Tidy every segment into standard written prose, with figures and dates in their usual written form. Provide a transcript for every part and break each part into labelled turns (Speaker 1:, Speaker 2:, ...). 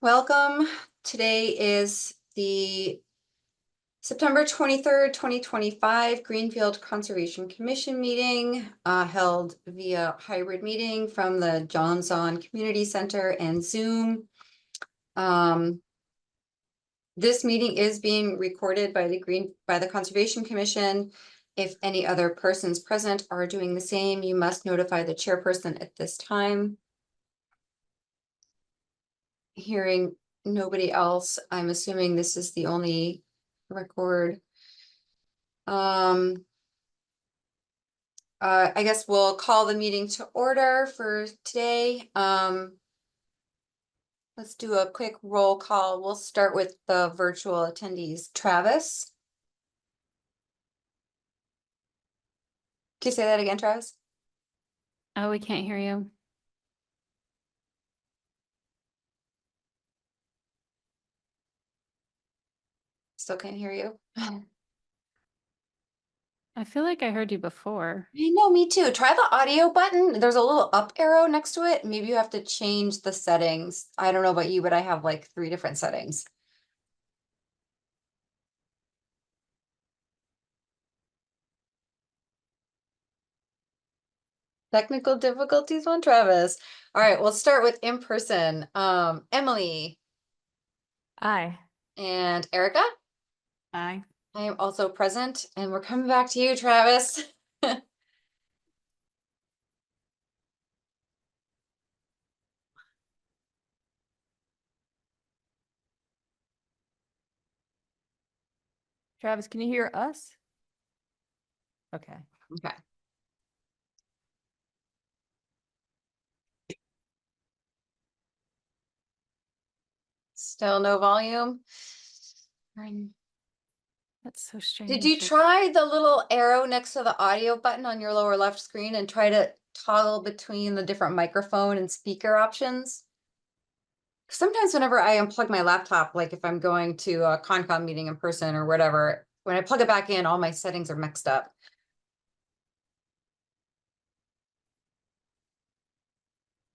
Speaker 1: Welcome. Today is the September 23rd, 2025 Greenfield Conservation Commission meeting held via hybrid meeting from the Johnson Community Center and Zoom. This meeting is being recorded by the Conservation Commission. If any other persons present are doing the same, you must notify the chairperson at this time. Hearing nobody else, I'm assuming this is the only record. I guess we'll call the meeting to order for today. Let's do a quick roll call. We'll start with the virtual attendees. Travis? Can you say that again, Travis?
Speaker 2: Oh, we can't hear you.
Speaker 1: Still can't hear you.
Speaker 2: I feel like I heard you before.
Speaker 1: I know, me too. Try the audio button. There's a little up arrow next to it. Maybe you have to change the settings. I don't know about you, but I have like 3 different settings. Technical difficulties on Travis. All right, we'll start with in person. Emily
Speaker 2: Aye.
Speaker 1: and Erica.
Speaker 2: Aye.
Speaker 1: I am also present, and we're coming back to you, Travis.
Speaker 2: Travis, can you hear us? Okay.
Speaker 1: Okay. Still no volume.
Speaker 2: That's so strange.
Speaker 1: Did you try the little arrow next to the audio button on your lower left screen and try to toggle between the different microphone and speaker options? Sometimes whenever I unplug my laptop, like if I'm going to a Concom meeting in person or whatever, when I plug it back in, all my settings are mixed up.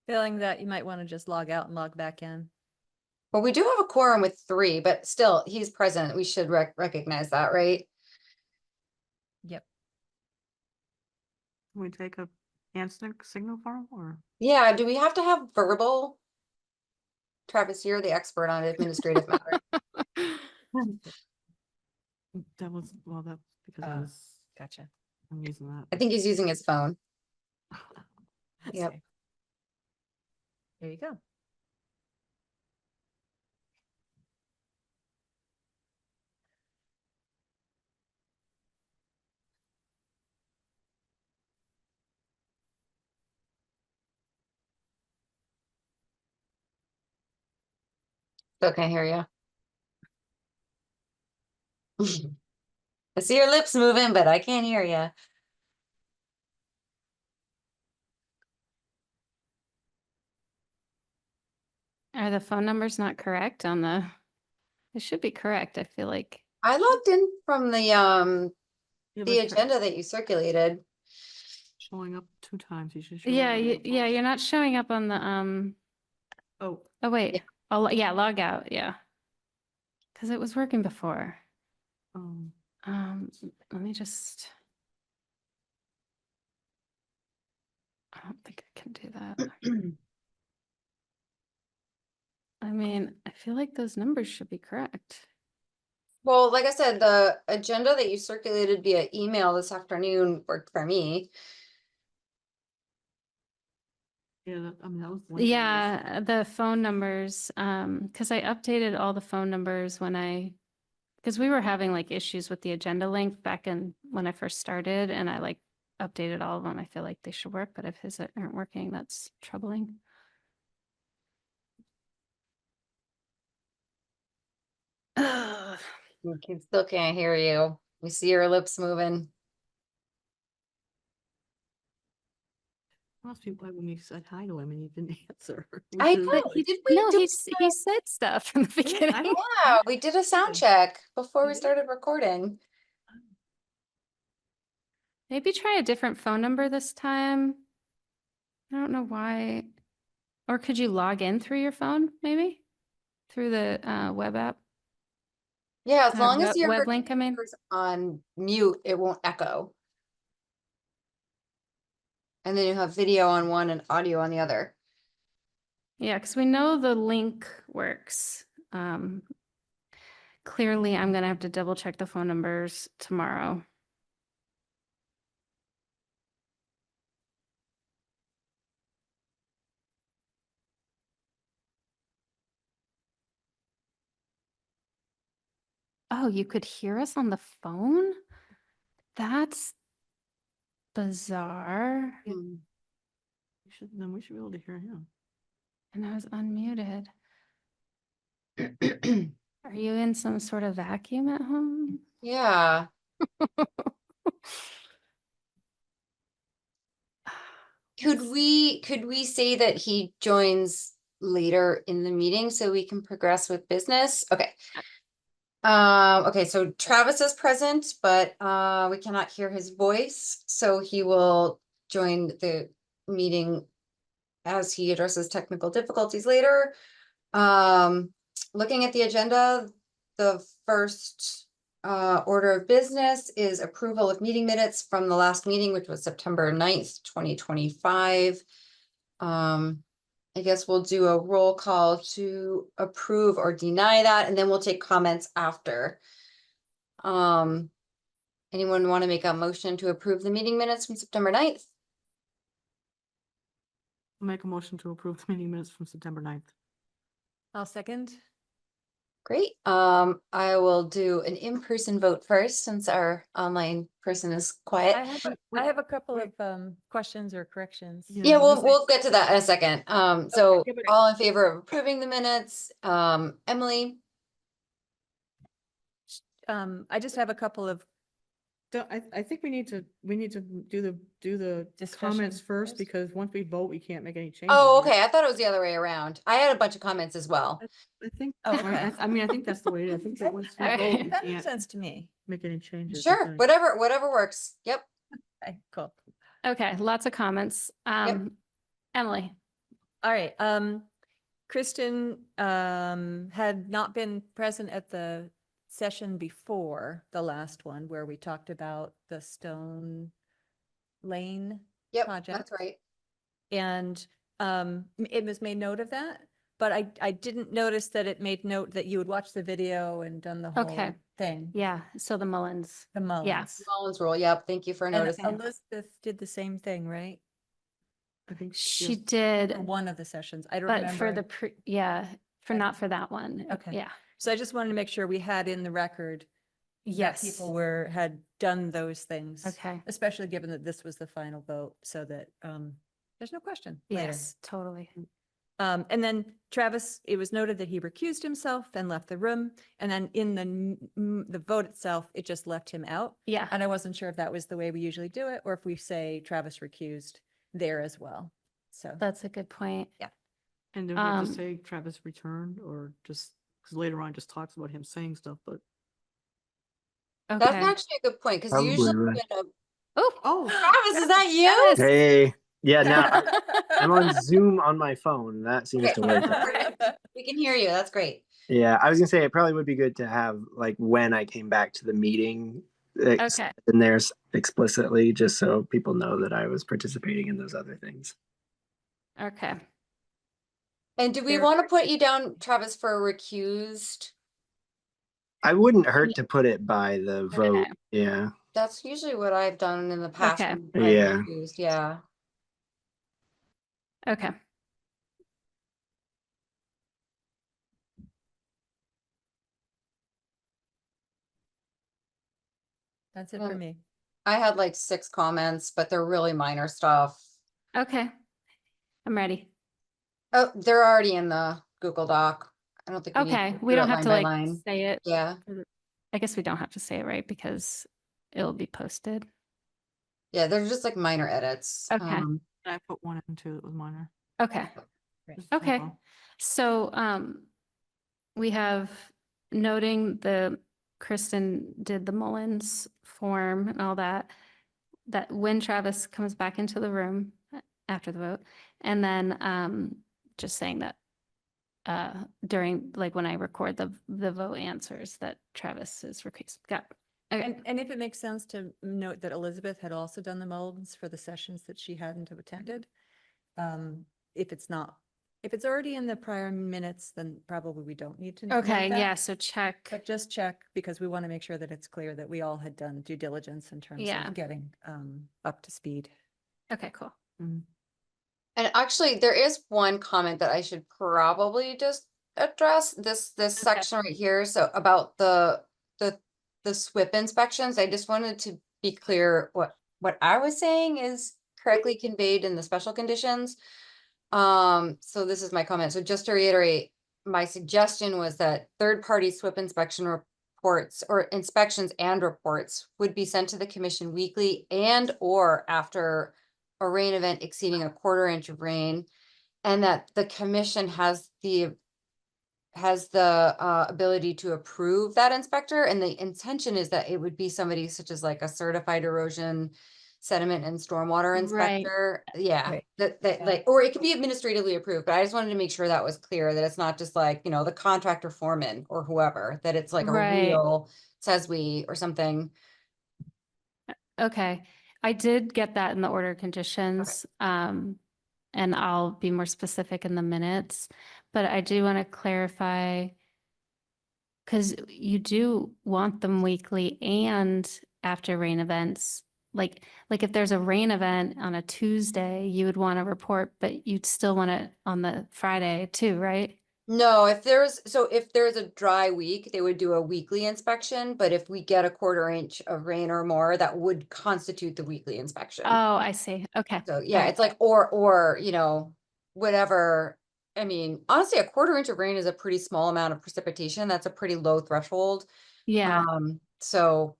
Speaker 3: Feeling that you might want to just log out and log back in.
Speaker 1: Well, we do have a quorum with 3, but still, he's present. We should recognize that, right?
Speaker 3: Yep.
Speaker 4: Can we take a hand signal for him or?
Speaker 1: Yeah, do we have to have verbal? Travis, you're the expert on administrative matters.
Speaker 4: That was, well, that's because I was,
Speaker 3: Gotcha.
Speaker 4: I'm using
Speaker 1: I
Speaker 4: that.
Speaker 1: think he's using his phone. Yep.
Speaker 3: Okay. There you go.
Speaker 1: Still can't hear you. I see your lips moving, but I can't hear you.
Speaker 2: Are the phone numbers not correct on the? It should be correct. I feel like.
Speaker 1: I logged in from the
Speaker 4: Yeah,
Speaker 1: the
Speaker 4: but
Speaker 1: agenda that you circulated.
Speaker 4: showing up 2 times. You should show
Speaker 2: Yeah,
Speaker 4: up.
Speaker 2: yeah, you're not showing up on the
Speaker 4: Oh,
Speaker 2: Oh wait.
Speaker 1: Yeah.
Speaker 2: Yeah, log out. Yeah. Because it was working before.
Speaker 4: um,
Speaker 2: Let me just. I don't think I can do that. I mean, I feel like those numbers should be correct.
Speaker 1: Well, like I said, the agenda that you circulated via email this afternoon worked for me.
Speaker 4: yeah, I mean, that was. one thing.
Speaker 2: Yeah, the phone numbers, because I updated all the phone numbers because we were having like issues with the agenda link back in when I first started, and I like updated all of them. I feel like they should work, but if his aren't working, that's troubling. Ugh.
Speaker 1: Still can't hear you. We see your lips moving.
Speaker 4: Must be why when you said hi to him and he didn't answer.
Speaker 1: I
Speaker 4: Which is-
Speaker 1: know. Did we
Speaker 2: No,
Speaker 1: do
Speaker 2: he said stuff in the beginning.
Speaker 4: I don't-
Speaker 1: Yeah, we did a sound check before we
Speaker 4: Did we?
Speaker 1: started recording.
Speaker 2: Maybe try a different phone number this time. I don't know why. Or could you log in through your phone, maybe? through the web app?
Speaker 1: Yeah, as long as your
Speaker 2: web link, I mean?
Speaker 1: computer's on mute, it won't echo. And then you have video on one and audio on the other.
Speaker 2: Yeah, because we know the link works. Clearly, I'm gonna have to double check the phone numbers tomorrow. Oh, you could hear us on the phone? That's bizarre.
Speaker 4: We then we should be able to hear him.
Speaker 2: And I was unmuted. Are you in some sort of vacuum at home?
Speaker 1: Yeah, could we say that he joins later in the meeting so we can progress with business? Okay. Okay, so Travis is present, but we cannot hear his voice, so he will join the meeting as he addresses technical difficulties later. Looking at the agenda, the first order of business is approval of meeting minutes from the last meeting, which was September 9th, 2025. I guess we'll do a roll call to approve or deny that, and then we'll take comments after. Anyone want to make a motion to approve the meeting minutes from September 9th?
Speaker 4: I'll make a motion to approve the meeting minutes from September 9th.
Speaker 3: I'll second.
Speaker 1: Great. I will do an in-person vote first since our online person is quiet.
Speaker 3: I have a couple of questions or corrections.
Speaker 1: Yeah, we'll get to that in a second. So
Speaker 3: Okay, but-
Speaker 1: all in favor of approving the minutes, Emily,
Speaker 3: I just have a couple of,
Speaker 4: I think we need to do the
Speaker 3: Discussion
Speaker 4: comments first,
Speaker 3: first?
Speaker 4: because once we vote, we can't make any changes.
Speaker 1: oh,
Speaker 4: here.
Speaker 1: okay, I thought it was the other way around. I had a bunch of comments as well.
Speaker 4: I think,
Speaker 3: Oh,
Speaker 4: I
Speaker 3: okay.
Speaker 4: I mean, I think that's the way, I think that once we
Speaker 2: Alright.
Speaker 4: vote, we
Speaker 3: that makes
Speaker 4: can't
Speaker 3: sense to me.
Speaker 4: make any changes.
Speaker 1: Sure,
Speaker 4: okay.
Speaker 1: whatever works. Yep.
Speaker 3: Okay, cool.
Speaker 2: Okay, lots of comments. Emily,
Speaker 3: All right, Kristen, had not been present at the session before the last one where we talked about the Stone Lane
Speaker 1: Yep,
Speaker 3: project.
Speaker 1: that's right.
Speaker 3: And it was made note of that, but I didn't notice that it made note that you had watched the video and done the
Speaker 2: Okay.
Speaker 3: whole thing.
Speaker 2: yeah, so the Mullins.
Speaker 3: The Mullins.
Speaker 1: Mullins rule, yep, thank you for
Speaker 3: And
Speaker 1: noticing.
Speaker 3: Elizabeth did the same thing, right?
Speaker 4: I think
Speaker 2: She
Speaker 4: yes.
Speaker 2: did,
Speaker 3: For one of the sessions. I don't
Speaker 2: but for the,
Speaker 3: remember.
Speaker 2: not for that one.
Speaker 3: Okay.
Speaker 2: Yeah,
Speaker 3: So I just wanted to make sure we had in the record that
Speaker 2: yes.
Speaker 3: people had done those things.
Speaker 2: Okay,
Speaker 3: Especially given that this was the final vote, so that there's no question later.
Speaker 2: yes, totally.
Speaker 3: And then Travis, it was noted that he recused himself and left the room. And then in the vote itself, it just left him out.
Speaker 2: Yeah,
Speaker 3: And I wasn't sure if that was the way we usually do it, or if we say Travis recused there as well. So,
Speaker 2: that's a good point.
Speaker 4: And do we have to
Speaker 2: Um,
Speaker 4: say Travis returned, or just, because later on it just talks about him saying stuff, but.
Speaker 1: That's
Speaker 2: Okay.
Speaker 1: actually a good point, because
Speaker 5: Probably
Speaker 1: usually
Speaker 5: right.
Speaker 1: when
Speaker 2: Oh,
Speaker 4: Oh.
Speaker 1: Travis, is that you?
Speaker 2: Yes.
Speaker 5: Hey, yeah, now I'm on Zoom on my phone. That seems to work.
Speaker 1: We can hear you, that's great.
Speaker 5: Yeah, I was gonna say it probably would be good to have like when I came back to the meeting
Speaker 2: okay.
Speaker 5: in there explicitly, just so people know that I was participating in those other things.
Speaker 2: Okay.
Speaker 1: And do we
Speaker 3: There-
Speaker 1: want to put you down, Travis, for recused?
Speaker 5: I wouldn't hurt to put it by the vote.
Speaker 2: Okay.
Speaker 5: Yeah.
Speaker 1: That's usually what I've done in the past.
Speaker 2: Okay.
Speaker 1: when I've
Speaker 5: Yeah.
Speaker 1: recused, yeah.
Speaker 2: Okay.
Speaker 3: That's it for
Speaker 1: Mm.
Speaker 3: me.
Speaker 1: I had like 6 comments, but they're really minor stuff.
Speaker 2: Okay. I'm ready.
Speaker 1: Oh, they're already in the Google Doc. I don't think we need
Speaker 2: Okay.
Speaker 1: to
Speaker 2: We
Speaker 1: do
Speaker 2: don't
Speaker 1: it
Speaker 2: have to
Speaker 1: line
Speaker 2: like
Speaker 1: by line.
Speaker 2: say it.
Speaker 1: Yeah,
Speaker 2: I guess we don't have to say it, right? Because it'll be posted.
Speaker 1: yeah, they're just like minor edits.
Speaker 2: Okay.
Speaker 4: I put one and two that was minor.
Speaker 2: Okay.
Speaker 4: Just a
Speaker 2: Okay.
Speaker 4: typo.
Speaker 2: So, we have noting the Kristen did the Mullins form and all that, that when Travis comes back into the room after the vote, and then, just saying that during, like when I record the vote answers that Travis is requesting. Got it. Okay.
Speaker 3: And if it makes sense to note that Elizabeth had also done the molds for the sessions that she hadn't have attended. If it's not, if it's already in the prior minutes, then probably we don't need to note
Speaker 2: Okay,
Speaker 3: that.
Speaker 2: yeah, so check.
Speaker 3: But just check, because we want to make sure that it's clear that we all had done due diligence in terms
Speaker 2: Yeah.
Speaker 3: of getting up to speed.
Speaker 2: Okay, cool.
Speaker 1: And actually, there is one comment that I should probably just address, this section right here, so about the SWIP inspections, I just wanted to be clear what I was saying is correctly conveyed in the special conditions. So this is my comment, so just to reiterate, my suggestion was that third-party SWIP inspection reports or inspections and reports would be sent to the commission weekly and or after a rain event exceeding a quarter inch of rain, and that the commission has the ability to approve that inspector, and the intention is that it would be somebody such as like a certified erosion, sediment and stormwater
Speaker 2: Right.
Speaker 1: inspector. Yeah,
Speaker 3: Right.
Speaker 1: that
Speaker 3: Yeah.
Speaker 1: like, or it could be administratively approved, but I just wanted to make sure that was clear, that it's not just like, you know, the contractor foreman or whoever, that it's like a
Speaker 2: Right.
Speaker 1: real SESWE or something.
Speaker 2: Okay, I did get that in the order of conditions. And I'll be more specific in the minutes, but I do want to clarify, because you do want them weekly and after rain events. Like if there's a rain event on a Tuesday, you would want to report, but you'd still want it on the Friday too, right?
Speaker 1: No, if there's a dry week, they would do a weekly inspection, but if we get a quarter inch of rain or more, that would constitute the weekly inspection.
Speaker 2: Oh, I see. Okay.
Speaker 1: So
Speaker 2: All
Speaker 1: yeah,
Speaker 2: right.
Speaker 1: it's like, or, you know, whatever. I mean, honestly, a quarter inch of rain is a pretty small amount of precipitation. That's a pretty low threshold.
Speaker 2: Yeah.
Speaker 1: So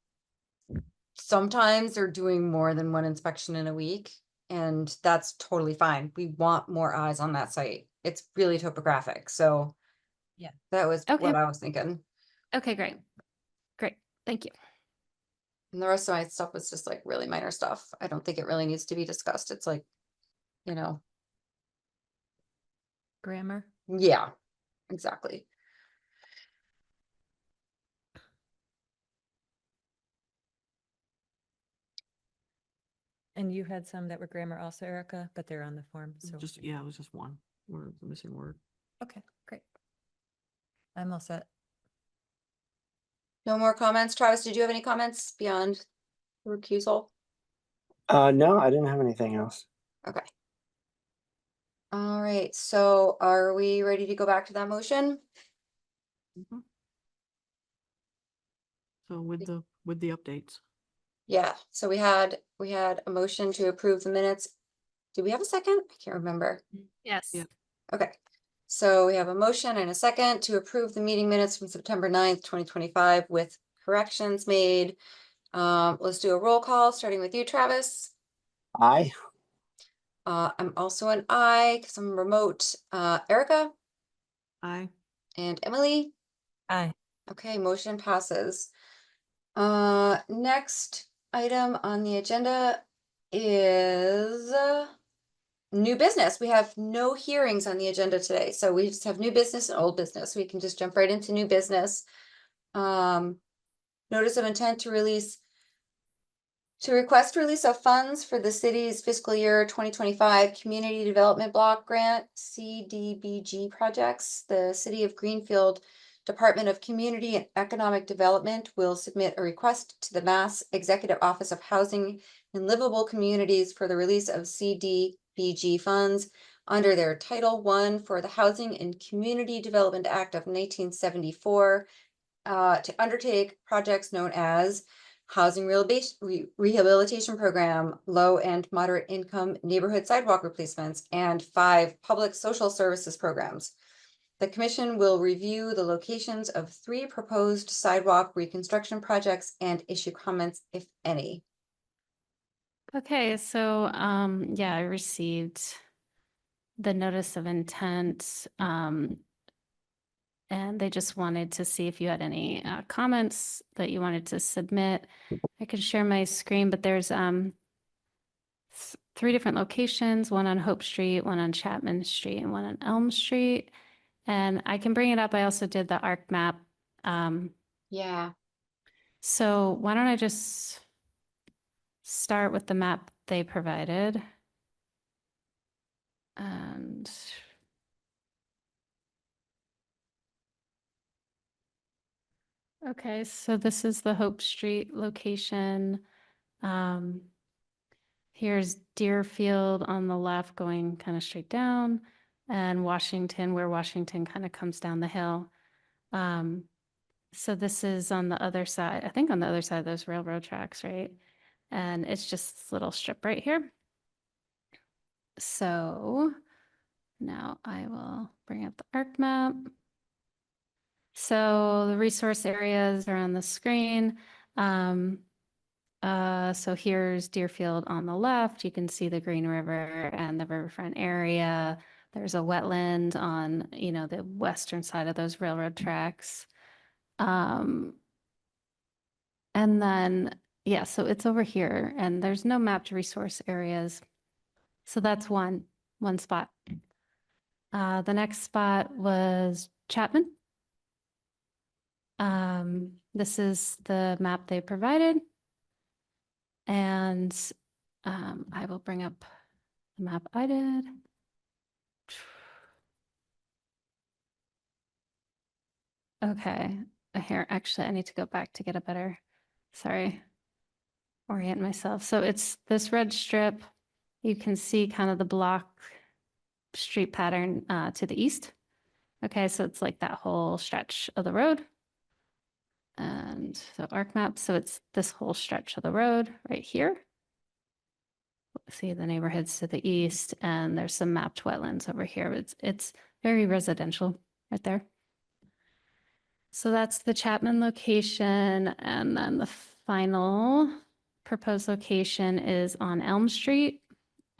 Speaker 1: sometimes they're doing more than one inspection in a week, and that's totally fine. We want more eyes on that site. It's really topographic, so.
Speaker 3: Yeah.
Speaker 1: That was
Speaker 2: Okay.
Speaker 1: what I was thinking.
Speaker 2: Okay, great. Great. Thank you.
Speaker 1: And the rest of my stuff was just like really minor stuff. I don't think it really needs to be discussed. It's like, you know,
Speaker 3: Grammar.
Speaker 1: yeah, exactly.
Speaker 3: And you had some that were grammar also, Erica, but they're on the form, so.
Speaker 4: Just, yeah, it was just one word, the missing word.
Speaker 3: Okay, great. I'm all set.
Speaker 1: No more comments. Travis, did you have any comments beyond recusal?
Speaker 5: No, I didn't have anything else.
Speaker 1: Okay. All right, so are we ready to go back to that motion?
Speaker 4: Mhm. So with the updates,
Speaker 1: Yeah, so we had a motion to approve the minutes. Did we have a second? I can't remember.
Speaker 2: Yes.
Speaker 4: Yeah.
Speaker 1: Okay, so we have a motion and a second to approve the meeting minutes from September 9th, 2025 with corrections made. Let's do a roll call, starting with you, Travis.
Speaker 5: Aye.
Speaker 1: I'm also an I because I'm remote. Erica
Speaker 4: aye.
Speaker 1: and Emily.
Speaker 3: Aye.
Speaker 1: Okay, motion passes. Next item on the agenda is new business. We have no hearings on the agenda today, so we just have new business and old business. We can just jump right into new business. Notice of intent to request release of funds for the city's fiscal year 2025 Community Development Block Grant CDBG projects. The City of Greenfield Department of Community and Economic Development will submit a request to the Mass Executive Office of Housing and Livable Communities for the release of CDBG funds under their Title I for the Housing and Community Development Act of 1974 to undertake projects known as Housing Rehabilitation Program, Low and Moderate Income Neighborhood Sidewalk Replacements, and 5 Public Social Services Programs. The commission will review the locations of 3 proposed sidewalk reconstruction projects and issue comments, if any.
Speaker 2: Okay, so yeah, I received the notice of intent. And they just wanted to see if you had any comments that you wanted to submit. I could share my screen, but there's 3 different locations, one on Hope Street, one on Chapman Street, and one on Elm Street. And I can bring it up. I also did the ARC map.
Speaker 1: Yeah.
Speaker 2: So why don't I just start with the map they provided? And okay, so this is the Hope Street location. Here's Deerfield on the left going kind of straight down, and Washington, where Washington kind of comes down the hill. So this is on the other side, I think on the other side of those railroad tracks, right? And it's just this little strip right here. So now I will bring up the ARC map. So the resource areas are on the screen. So here's Deerfield on the left. You can see the Green River and the riverfront area. There's a wetland on, the western side of those railroad tracks. And then, yeah, so it's over here and there's no mapped resource areas. So that's one spot. The next spot was Chapman. This is the map they provided. And I will bring up the map I did. Okay, here, actually, I need to go back to get a better, orient myself. So it's this red strip. You can see kind of the block street pattern to the east. Okay, so it's like that whole stretch of the road. And so ARC map, so it's this whole stretch of the road right here. See the neighborhoods to the east, and there's some mapped wetlands over here. It's very residential right there. So that's the Chapman location, and then the final proposed location is on Elm Street,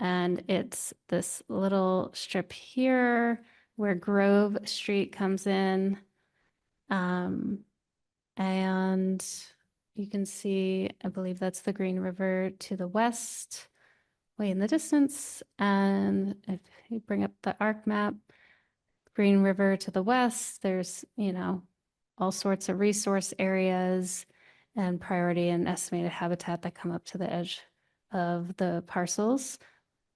Speaker 2: and it's this little strip here where Grove Street comes in. And you can see, I believe that's the Green River to the west, way in the distance. And if you bring up the ARC map, Green River to the west, there's, all sorts of resource areas and priority and estimated habitat that come up to the edge of the parcels.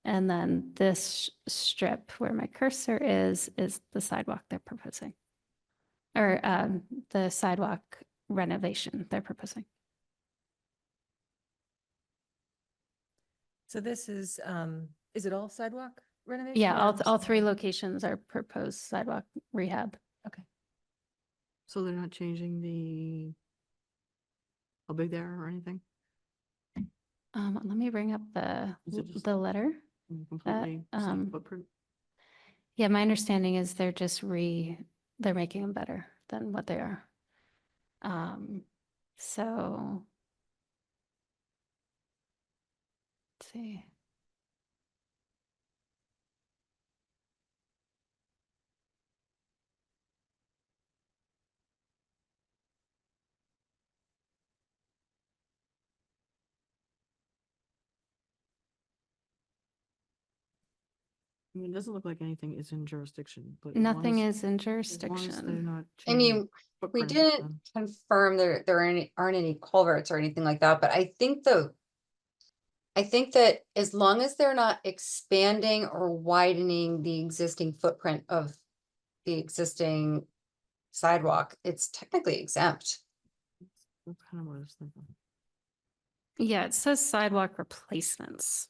Speaker 2: And then this strip where my cursor is the sidewalk they're proposing. Or the sidewalk renovation they're proposing.
Speaker 3: So this is it all sidewalk renovation?
Speaker 2: Yeah,
Speaker 3: or
Speaker 2: all
Speaker 3: just-
Speaker 2: three locations are proposed sidewalk rehab.
Speaker 3: Okay.
Speaker 4: So they're not changing how big they are or anything?
Speaker 2: Let me bring up
Speaker 4: Is it just-
Speaker 2: the letter.
Speaker 4: Completely same
Speaker 2: um,
Speaker 4: footprint?
Speaker 2: Yeah, my understanding is they're just they're making them better than what they are. So let's see.
Speaker 4: I mean, it doesn't look like anything is in jurisdiction, but. as long
Speaker 2: Nothing
Speaker 4: as-
Speaker 2: is in
Speaker 4: as long as they're
Speaker 2: jurisdiction.
Speaker 4: not
Speaker 1: I
Speaker 4: changing
Speaker 1: mean, we
Speaker 4: footprints,
Speaker 1: didn't
Speaker 4: then-
Speaker 1: confirm there aren't any culverts or anything like that, but I think that as long as they're not expanding or widening the existing footprint of the existing sidewalk, it's technically exempt.
Speaker 4: That's kind of what I was thinking.
Speaker 2: Yeah, it says sidewalk replacements.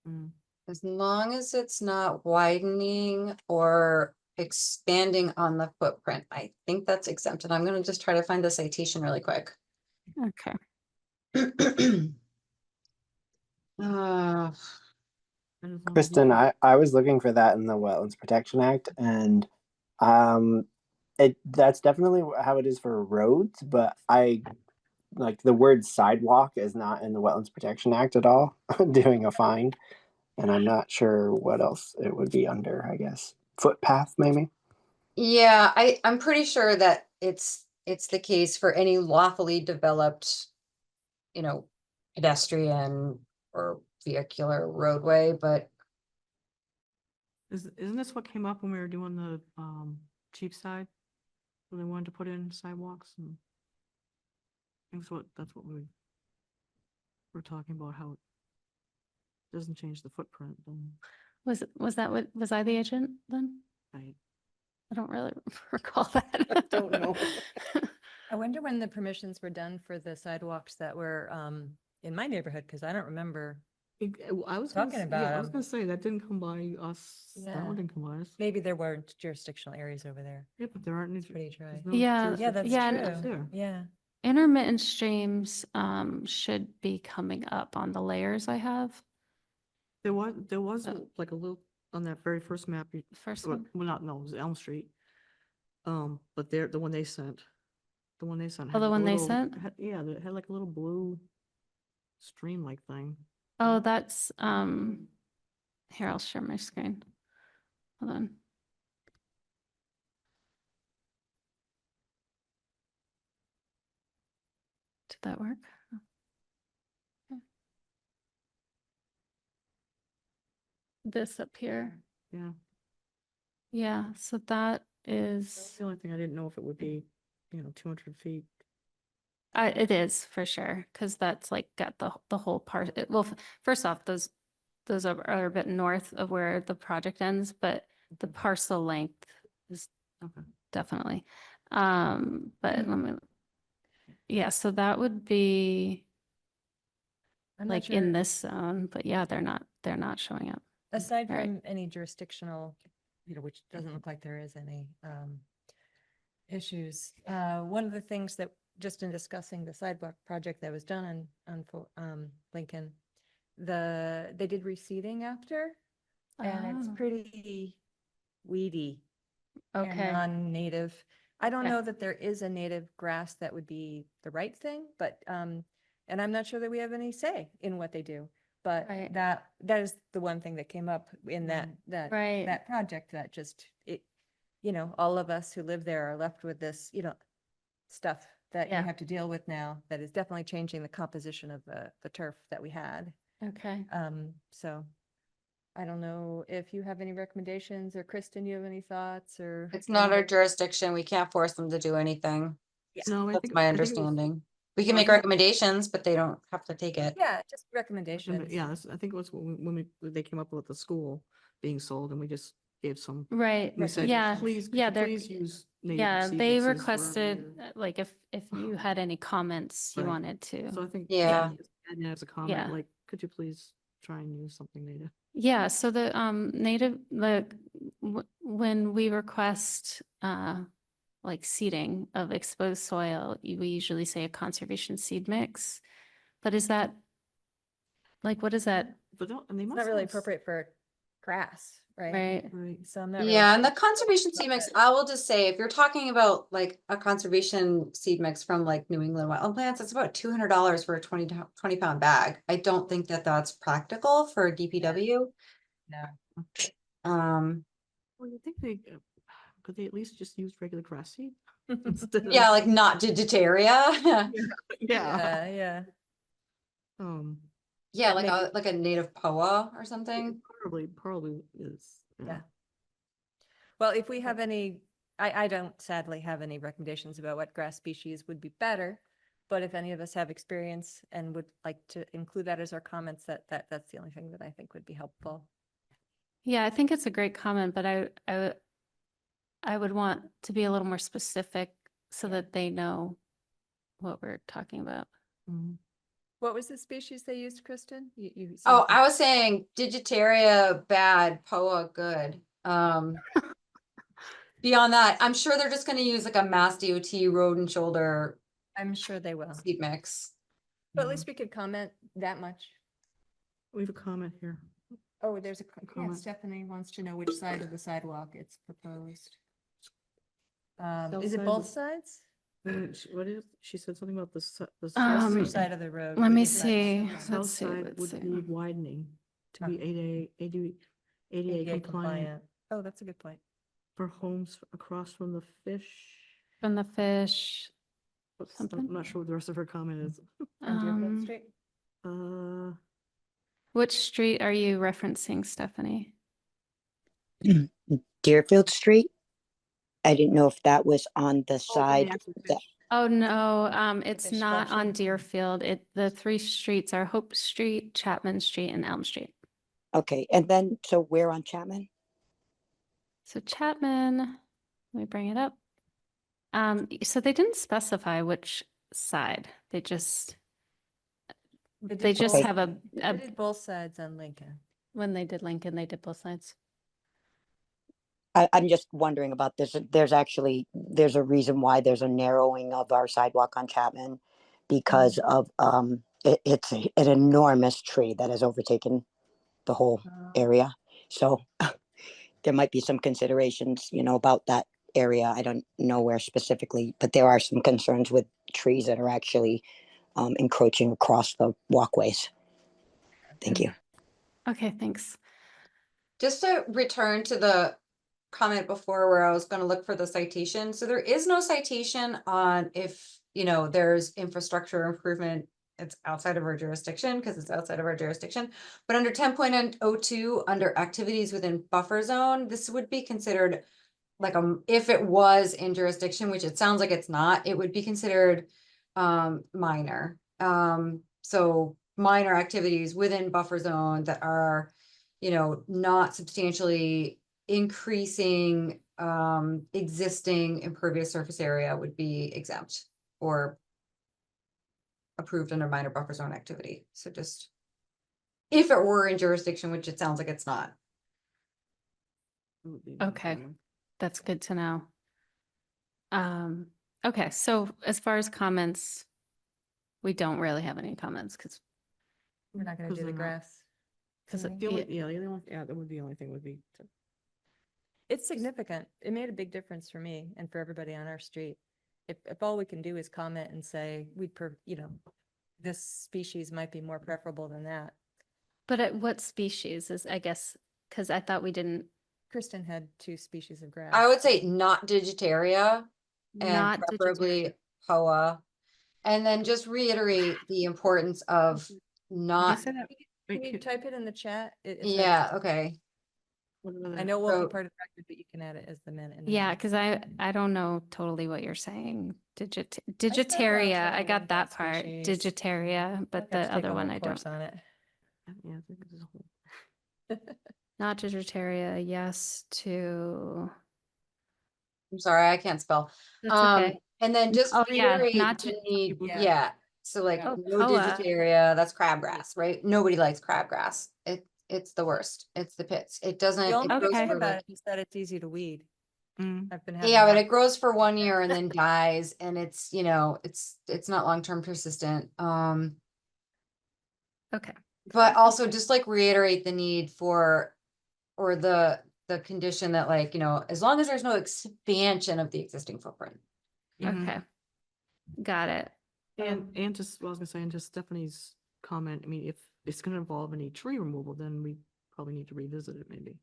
Speaker 4: Mm.
Speaker 1: As long as it's not widening or expanding on the footprint, I think that's exempt. And I'm gonna just try to find the citation really quick.
Speaker 2: Okay.
Speaker 1: Uh,
Speaker 4: And as long as you
Speaker 5: Kristen,
Speaker 4: can-
Speaker 5: I was looking for that in the Wetlands Protection Act, and that's definitely how it is for roads, but I like the word sidewalk is not in the Wetlands Protection Act at all, doing a find, and I'm not sure what else it would be under, I guess. Footpath, maybe?
Speaker 1: Yeah, I'm pretty sure that it's the case for any lawfully developed, pedestrian or vehicular roadway, but
Speaker 4: Isn't this what came up when we were doing the Cheapside, when they wanted to put in sidewalks and that's what we were talking about, how it doesn't change the footprint, then
Speaker 2: Was that what, was I the agent then?
Speaker 4: I
Speaker 2: I don't really recall that.
Speaker 4: don't know.
Speaker 3: I wonder when the permissions were done for the sidewalks that were in my neighborhood, because I don't remember.
Speaker 4: I was
Speaker 3: Talking about
Speaker 4: I was
Speaker 3: 'em.
Speaker 4: gonna say, that didn't come by us, that
Speaker 3: Yeah.
Speaker 4: one didn't come by us.
Speaker 3: Maybe there weren't jurisdictional areas over there.
Speaker 4: Yeah, but there aren't any.
Speaker 3: It's pretty dry.
Speaker 4: there's no
Speaker 2: Yeah,
Speaker 3: Yeah, that's
Speaker 2: yeah,
Speaker 4: jurisdiction
Speaker 3: true.
Speaker 4: there.
Speaker 3: Yeah.
Speaker 2: Intermittent streams should be coming up on the layers I have.
Speaker 4: There was
Speaker 2: Oh.
Speaker 4: like a little, on that very first map,
Speaker 2: First
Speaker 4: well,
Speaker 2: one.
Speaker 4: not, no, it was Elm Street. But the one they sent. The one they sent.
Speaker 2: Oh,
Speaker 4: had
Speaker 2: the
Speaker 4: like a
Speaker 2: one they
Speaker 4: little-
Speaker 2: sent?
Speaker 4: Yeah, it had like a little blue stream-like thing.
Speaker 2: Oh, that's, here, I'll share my screen. Hold on. Did that work? Oh. Okay. This up here.
Speaker 4: Yeah.
Speaker 2: Yeah, so that
Speaker 4: That's
Speaker 2: is,
Speaker 4: the only thing I didn't know if it would be, 200 feet.
Speaker 2: it is for sure, because that's like got the whole part. Well, first off, those are a bit north of where the project ends, but the parcel length is
Speaker 4: Okay.
Speaker 2: definitely. But let me, yeah, so that would be
Speaker 3: I'm not
Speaker 2: like in
Speaker 3: sure.
Speaker 2: this zone, but yeah, they're not showing up.
Speaker 3: Aside
Speaker 2: Right.
Speaker 3: from any jurisdictional, which doesn't look like there is any issues. One of the things that, just in discussing the sidewalk project that was done on Lincoln, they did reseeding after, and it's
Speaker 2: Oh,
Speaker 3: pretty weedy and
Speaker 2: okay.
Speaker 3: non-native. I don't
Speaker 2: Okay.
Speaker 3: know that there is a native grass that would be the right thing, but, and I'm not sure that we have any say in what they do. But
Speaker 2: Right.
Speaker 3: that is the one thing that came up in that
Speaker 2: Right.
Speaker 3: project that just, all of us who live there are left with this, stuff that you
Speaker 2: Yeah.
Speaker 3: have to deal with now that is definitely changing the composition of the turf that we had.
Speaker 2: Okay.
Speaker 3: So I don't know if you have any recommendations, or Kristen, you have any thoughts, or?
Speaker 1: It's not our jurisdiction. We can't force them to do anything.
Speaker 4: No,
Speaker 1: That's my
Speaker 4: I think it was-
Speaker 1: understanding. We can
Speaker 4: no, I
Speaker 1: make
Speaker 4: think-
Speaker 1: recommendations, but they don't have to take it.
Speaker 3: Yeah, just recommendations.
Speaker 4: Yeah, I think it was when they came up with the school being sold, and we just gave some.
Speaker 2: Right.
Speaker 4: We said,
Speaker 2: Yeah.
Speaker 4: please,
Speaker 2: Yeah,
Speaker 4: could you
Speaker 2: they're,
Speaker 4: please use native
Speaker 2: yeah,
Speaker 4: seed
Speaker 2: they
Speaker 4: mixes wherever
Speaker 2: requested,
Speaker 4: you're-"
Speaker 2: like, if you had any comments you
Speaker 4: Right.
Speaker 2: wanted to.
Speaker 4: So I think.
Speaker 1: Yeah.
Speaker 4: And as a comment,
Speaker 2: Yeah.
Speaker 4: like, could you please try and use something native?
Speaker 2: Yeah, so the native, when we request like seeding of exposed soil, we usually say a conservation seed mix. But is that, like, what is that?
Speaker 4: But don't, and they
Speaker 3: It's
Speaker 4: must.
Speaker 3: not really
Speaker 4: have s-
Speaker 3: appropriate for grass, right?
Speaker 2: Right,
Speaker 4: Right.
Speaker 3: So I'm not really.
Speaker 1: Yeah, and the
Speaker 3: sure.
Speaker 1: conservation seed mix, I will just say, if you're talking about like a conservation seed mix from like New England wetland plants, it's about $200 for a 20 pound bag. I don't think that that's practical for a DPW.
Speaker 3: No.
Speaker 4: Well, you think could they at least just use regular grass seed? instead of-
Speaker 1: Yeah, like not digitaria.
Speaker 4: Yeah.
Speaker 3: Yeah.
Speaker 1: Yeah,
Speaker 3: But
Speaker 1: like a native POA or something.
Speaker 4: Probably is.
Speaker 3: Yeah. Well, if we have any, I don't sadly have any recommendations about what grass species would be better. But if any of us have experience and would like to include that as our comments, that's the only thing that I think would be helpful.
Speaker 2: yeah, I think it's a great comment, but I would want to be a little more specific so
Speaker 3: Yeah.
Speaker 2: that they know what we're talking about.
Speaker 4: Mhm.
Speaker 3: What was the species they used, Kristen? You said
Speaker 1: Oh,
Speaker 3: something.
Speaker 1: I was saying digitaria bad, POA good. Beyond that, I'm sure they're just gonna use like a Mass DOT road and shoulder
Speaker 3: I'm sure they will.
Speaker 1: seed mix.
Speaker 3: But at least we could comment that much.
Speaker 4: We have a comment here.
Speaker 3: Oh, there's yeah,
Speaker 4: comment.
Speaker 3: Stephanie wants to know which side of the sidewalk it's proposed.
Speaker 4: South
Speaker 3: Is it
Speaker 4: side
Speaker 3: both
Speaker 4: of-
Speaker 3: sides?
Speaker 4: What is, she said something about the
Speaker 3: Which
Speaker 2: Um,
Speaker 3: side of the road?
Speaker 2: let me
Speaker 3: Which side
Speaker 2: see.
Speaker 3: of the
Speaker 4: south
Speaker 2: Let's see,
Speaker 4: side
Speaker 2: let's
Speaker 4: would
Speaker 2: see.
Speaker 4: need widening to
Speaker 3: Huh.
Speaker 4: be ADA
Speaker 3: ADA
Speaker 4: compliant
Speaker 3: Oh, that's a good point.
Speaker 4: for homes across from the fish.
Speaker 2: From the fish.
Speaker 4: What's
Speaker 2: Something?
Speaker 4: I'm not sure what the rest of her comment is.
Speaker 3: On Deerfield
Speaker 2: Um,
Speaker 3: Street?
Speaker 2: Which street are you referencing, Stephanie?
Speaker 6: Deerfield Street. I didn't know if that was on the
Speaker 4: Oh,
Speaker 6: side.
Speaker 4: finance and
Speaker 6: that-
Speaker 4: fish.
Speaker 2: Oh, no, it's
Speaker 3: fish
Speaker 2: not on
Speaker 3: sculpture?
Speaker 2: Deerfield. The three streets are Hope Street, Chapman Street, and Elm Street.
Speaker 6: Okay, and then, so where on Chapman?
Speaker 2: So Chapman, let me bring it up. So they didn't specify which side. They just
Speaker 3: did
Speaker 2: just
Speaker 3: both-
Speaker 2: have
Speaker 3: They did both sides on Lincoln.
Speaker 2: when they did Lincoln, they did both sides.
Speaker 6: I'm just wondering about this. There's a reason why there's a narrowing of our sidewalk on Chapman because of, it's an enormous tree that has overtaken the whole area. So there might be some considerations, about that area. I don't know where specifically, but there are some concerns with trees that are actually encroaching across the walkways. Thank you.
Speaker 2: Okay, thanks.
Speaker 1: Just to return to the comment before where I was gonna look for the citation, so there is no citation on if, there's infrastructure improvement. It's outside of our jurisdiction, because it's outside of our jurisdiction, but under 10.02, under activities within buffer zone, this would be considered like, if it was in jurisdiction, which it sounds like it's not, it would be considered minor. So minor activities within buffer zone that are, not substantially increasing existing impervious surface area would be exempt or approved under minor buffer zone activity. So just if it were in jurisdiction, which it sounds like it's not.
Speaker 4: It would be no
Speaker 2: Okay.
Speaker 4: problem.
Speaker 2: That's good to know. Okay, so as far as comments, we don't really have any comments because
Speaker 3: We're not gonna
Speaker 4: 'Cause
Speaker 3: do the
Speaker 4: they're not-
Speaker 3: grass.
Speaker 2: it-
Speaker 4: The only, yeah, the only one, yeah, that would be the only thing would be to
Speaker 3: It's significant. It made a big difference for me and for everybody on our street. If all we can do is comment and say, this species might be more preferable than that.
Speaker 2: But at what species is, I guess, because I thought we didn't,
Speaker 3: Kristen had 2 species of grass.
Speaker 1: I would say not Digitaria and
Speaker 2: not
Speaker 1: preferably POA. And then just reiterate the importance of
Speaker 4: Can you
Speaker 1: not,
Speaker 4: say that?
Speaker 3: Can
Speaker 4: Wait,
Speaker 3: you
Speaker 4: could-
Speaker 3: type it in the chat?
Speaker 1: yeah, okay.
Speaker 4: what are
Speaker 3: I
Speaker 4: the-
Speaker 3: know it won't
Speaker 1: So-
Speaker 3: be part of the record, but you can add it as the minute. in the
Speaker 2: yeah,
Speaker 3: minute.
Speaker 2: because I don't know totally what you're saying.
Speaker 3: said
Speaker 2: Digitaria, I
Speaker 3: trying
Speaker 2: got
Speaker 3: with
Speaker 2: that
Speaker 3: that
Speaker 2: part,
Speaker 3: species.
Speaker 2: Digitaria, but
Speaker 3: I'd have
Speaker 2: the
Speaker 3: to take
Speaker 2: other
Speaker 3: a
Speaker 2: one
Speaker 3: whole
Speaker 2: I
Speaker 3: course
Speaker 2: don't.
Speaker 3: on it.
Speaker 4: Yeah, I think there's a whole.
Speaker 2: Not Digitaria, yes to,
Speaker 1: I'm sorry, I can't spell.
Speaker 2: that's okay.
Speaker 1: And then just
Speaker 2: Oh, yeah,
Speaker 1: reiterate
Speaker 2: not
Speaker 1: the
Speaker 2: Dig-
Speaker 1: need,
Speaker 3: Yeah.
Speaker 1: yeah. So like
Speaker 3: Yeah.
Speaker 2: Oh,
Speaker 1: no
Speaker 2: POA.
Speaker 1: Digitaria, that's crabgrass, right? Nobody likes crabgrass. It's the worst. It's the pits. It doesn't.
Speaker 3: The only
Speaker 1: it grows
Speaker 2: Okay.
Speaker 3: thing
Speaker 1: for,
Speaker 3: about
Speaker 1: like-
Speaker 3: it is that it's easy to weed.
Speaker 4: Mm.
Speaker 3: I've been having.
Speaker 1: Yeah, but
Speaker 3: that-
Speaker 1: it grows for 1 year and then dies, and it's, it's not long-term persistent.
Speaker 2: Okay,
Speaker 1: But also just like reiterate the need for, or the condition that like, as long as there's no expansion of the existing footprint.
Speaker 4: Mhm.
Speaker 2: okay. Got it.
Speaker 4: And just, well, I was gonna say, and just Stephanie's comment, I mean, if it's gonna involve any tree removal, then we probably need to revisit it maybe.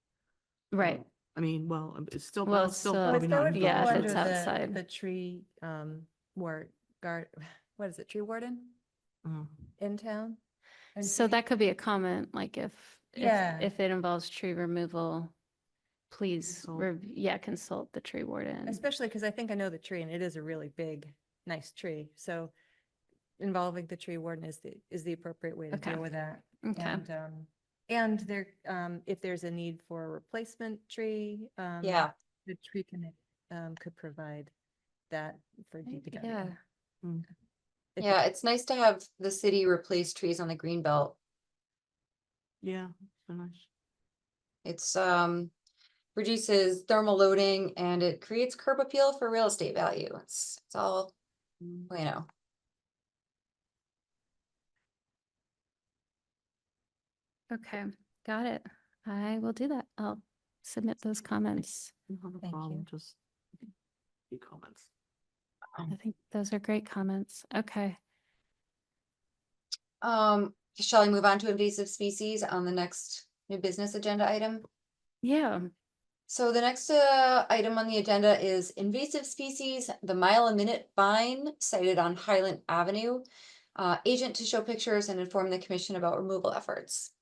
Speaker 2: Right.
Speaker 4: I mean, well, it's still,
Speaker 2: Well,
Speaker 4: it's still
Speaker 2: still-
Speaker 4: probably
Speaker 3: That
Speaker 4: not.
Speaker 3: would
Speaker 4: in
Speaker 2: yeah,
Speaker 3: fall
Speaker 2: if
Speaker 3: under
Speaker 2: it's
Speaker 4: violation.
Speaker 2: outside.
Speaker 3: the tree, guard, what is it, tree warden
Speaker 4: Oh.
Speaker 3: in town? And
Speaker 2: So
Speaker 3: city-
Speaker 2: that could be a comment, like
Speaker 3: Yeah.
Speaker 2: if it involves tree removal, please,
Speaker 4: Consult.
Speaker 2: consult the tree warden.
Speaker 3: Especially because I think I know the tree and it is a really big, nice tree. So involving the tree warden is the appropriate way to
Speaker 2: Okay.
Speaker 3: deal with that.
Speaker 2: Okay,
Speaker 3: And there, if there's a need for a replacement tree,
Speaker 1: Yeah.
Speaker 3: the tree could provide that for DPW.
Speaker 2: yeah,
Speaker 3: If
Speaker 1: Yeah, it's nice to have the city replace trees on the green belt.
Speaker 4: Yeah, so nice.
Speaker 1: It's reduces thermal loading and it creates curb appeal for real estate value. It's all,
Speaker 4: Mm.
Speaker 2: okay, got it. I will do that. I'll submit those comments.
Speaker 4: Not a
Speaker 3: Thank
Speaker 4: problem,
Speaker 3: you.
Speaker 4: just few comments.
Speaker 2: I think those are great comments. Okay.
Speaker 1: Shall I move on to invasive species on the next new business agenda item?
Speaker 2: Yeah,
Speaker 1: So the next item on the agenda is invasive species, the mile-a-minute vine sited on Highland Avenue. Agent to show pictures and inform the commission about removal efforts.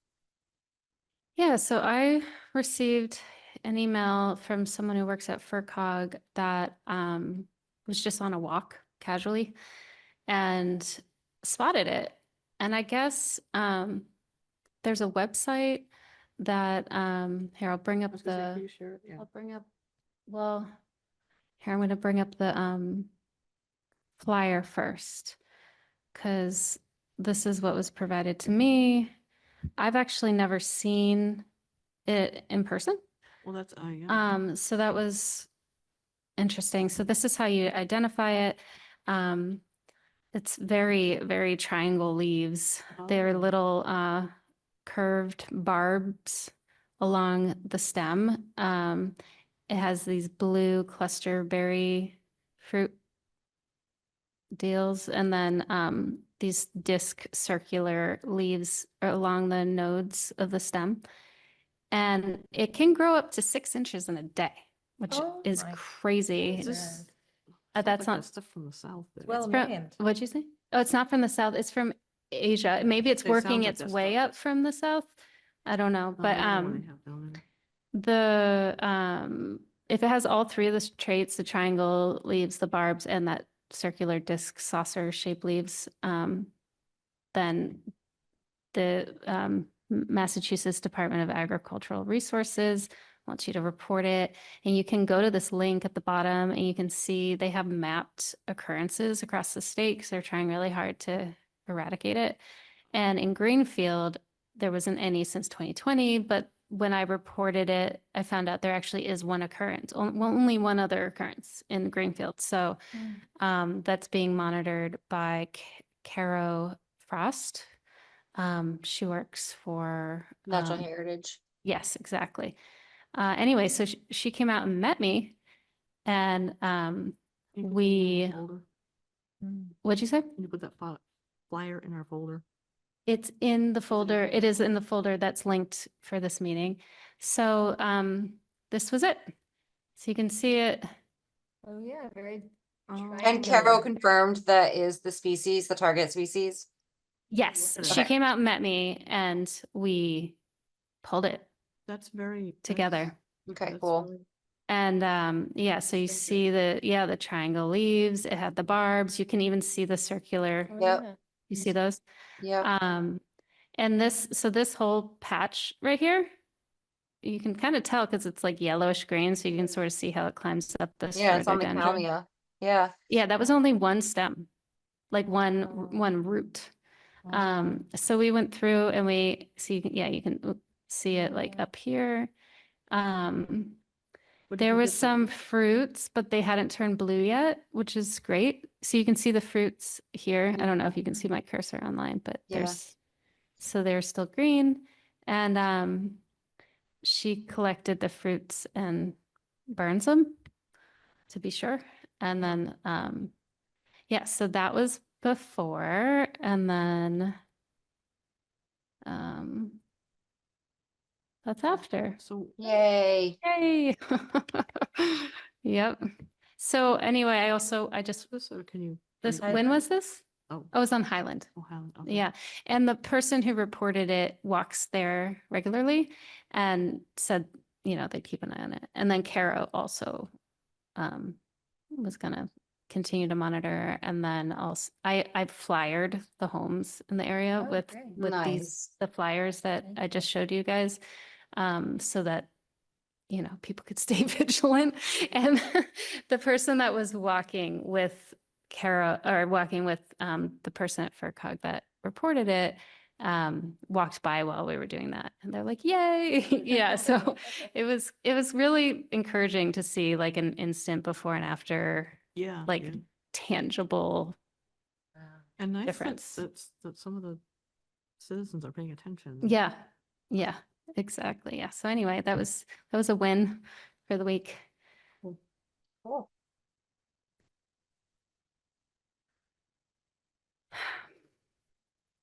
Speaker 2: yeah, so I received an email from someone who works at FERCog that was just on a walk casually and spotted it. And I guess there's a website that here I'll bring up the I'll bring up well here I'm going to bring up the flyer first because this is what was provided to me. I've actually never seen it in person.
Speaker 4: Well, that's, yeah.
Speaker 2: So that was interesting. So this is how you identify it. It's very, very triangle leaves. They're
Speaker 4: Oh.
Speaker 2: little curved barbs along the stem. It has these blue cluster berry fruit deals, and then these disc circular leaves along the nodes of the stem. And it can grow up to 6 inches in a day, which
Speaker 3: Oh
Speaker 2: is
Speaker 3: my
Speaker 2: crazy.
Speaker 4: Is this-
Speaker 3: goodness.
Speaker 4: Sounds
Speaker 2: that's
Speaker 4: like
Speaker 2: not-
Speaker 4: that stuff from the south. there.
Speaker 3: Well
Speaker 2: From-
Speaker 3: named.
Speaker 2: What'd you say? Oh, it's not from the south. It's from Asia. Maybe it's
Speaker 4: It sounds
Speaker 2: working
Speaker 4: like
Speaker 2: its
Speaker 4: that
Speaker 2: way
Speaker 4: stuff
Speaker 2: up from the south. I don't know, but
Speaker 4: Another one I have down there.
Speaker 2: the if it has all three of the traits, the triangle leaves, the barbs, and that circular disc saucer shaped leaves, then the Massachusetts Department of Agricultural Resources wants you to report it. And you can go to this link at the bottom and you can see they have mapped occurrences across the state because they're trying really hard to eradicate it. And in Greenfield, there wasn't any since 2020, but when I reported it, I found out there actually is one occurrence, only one other occurrence in Greenfield. So that's being monitored by Caro Frost. She works for
Speaker 1: Natural Heritage.
Speaker 2: Yes, exactly. Anyway, so she came out and met me, and
Speaker 4: Can you put that in our
Speaker 2: we.
Speaker 4: folder?
Speaker 2: What'd you say?
Speaker 4: Can you put that flyer in our folder?
Speaker 2: It's in the folder. It is in the folder that's linked for this meeting. So this was it. So you can see it.
Speaker 3: Oh, yeah, very.
Speaker 1: And Carol confirmed that is the species, the target species.
Speaker 2: Yes,
Speaker 4: at
Speaker 2: she
Speaker 1: it.
Speaker 2: came out and met me, and we pulled it
Speaker 4: That's very.
Speaker 2: together.
Speaker 1: Okay,
Speaker 4: that's
Speaker 1: cool.
Speaker 4: really-
Speaker 2: And yeah, so you see the triangle leaves. It had the barbs. You can even see the circular.
Speaker 1: Yep.
Speaker 2: You see those?
Speaker 1: Yeah.
Speaker 2: And this whole patch right here, you can kind of tell because it's like yellowish green, so you can sort of see how it climbs up this
Speaker 1: Yeah, it's on the
Speaker 2: rhododendron.
Speaker 1: Calmia. Yeah.
Speaker 2: Yeah, that was only one stem, like one root. So we went through and we see, yeah, you can see it like up here.
Speaker 4: What did
Speaker 2: There
Speaker 4: you
Speaker 2: was
Speaker 4: get
Speaker 2: some fruits, but they hadn't turned blue yet, which is great. So you can see the fruits here. I don't know if you can see my cursor online, but
Speaker 1: Yeah.
Speaker 2: so they're still green. And she collected the fruits and burns them to be sure. And then yeah, so that was before, and then that's after.
Speaker 4: So
Speaker 1: Yay.
Speaker 2: Yay. Yep. So anyway, I just
Speaker 4: this, or can you?
Speaker 2: when was this?
Speaker 4: Oh,
Speaker 2: I was on Highland.
Speaker 4: oh, Highland, okay.
Speaker 2: Yeah. And the person who reported it walks there regularly and said, they'd keep an eye on it. And then Caro also was gonna continue to monitor. And then also I flyered the homes in the area
Speaker 3: Oh,
Speaker 2: with
Speaker 3: great.
Speaker 1: Nice.
Speaker 2: the flyers that I just showed you guys, so that people could stay vigilant. And the person that was walking with the person at FERCog that reported it, walked by while we were doing that. And they're like, yay. Yeah. So it was really encouraging to see like an instant before and after,
Speaker 4: Yeah.
Speaker 2: like
Speaker 4: yeah.
Speaker 2: tangible.
Speaker 4: And nice
Speaker 2: difference.
Speaker 4: that some of the citizens are paying attention.
Speaker 2: Yeah. Yeah, exactly. Yeah. So anyway, that was a win for the week.
Speaker 1: Cool.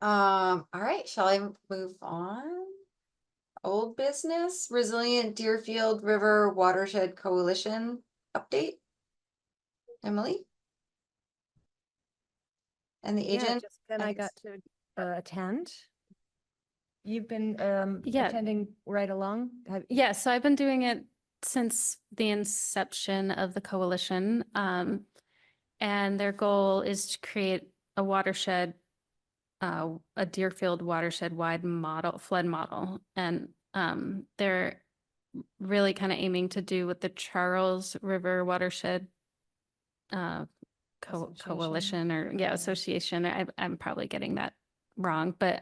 Speaker 1: All right, shall I move on? Old business, Resilient Deerfield River Watershed Coalition update. Emily? And the
Speaker 3: Yeah,
Speaker 1: agent?
Speaker 3: just then I got to attend. You've been
Speaker 2: Yeah.
Speaker 3: attending right along?
Speaker 2: Yeah, so I've been doing it since the inception of the coalition. And their goal is to create a watershed, a Deerfield watershed wide model, flood model. And they're really kind of aiming to do with the Charles River watershed coalition or association. I'm probably getting that wrong, but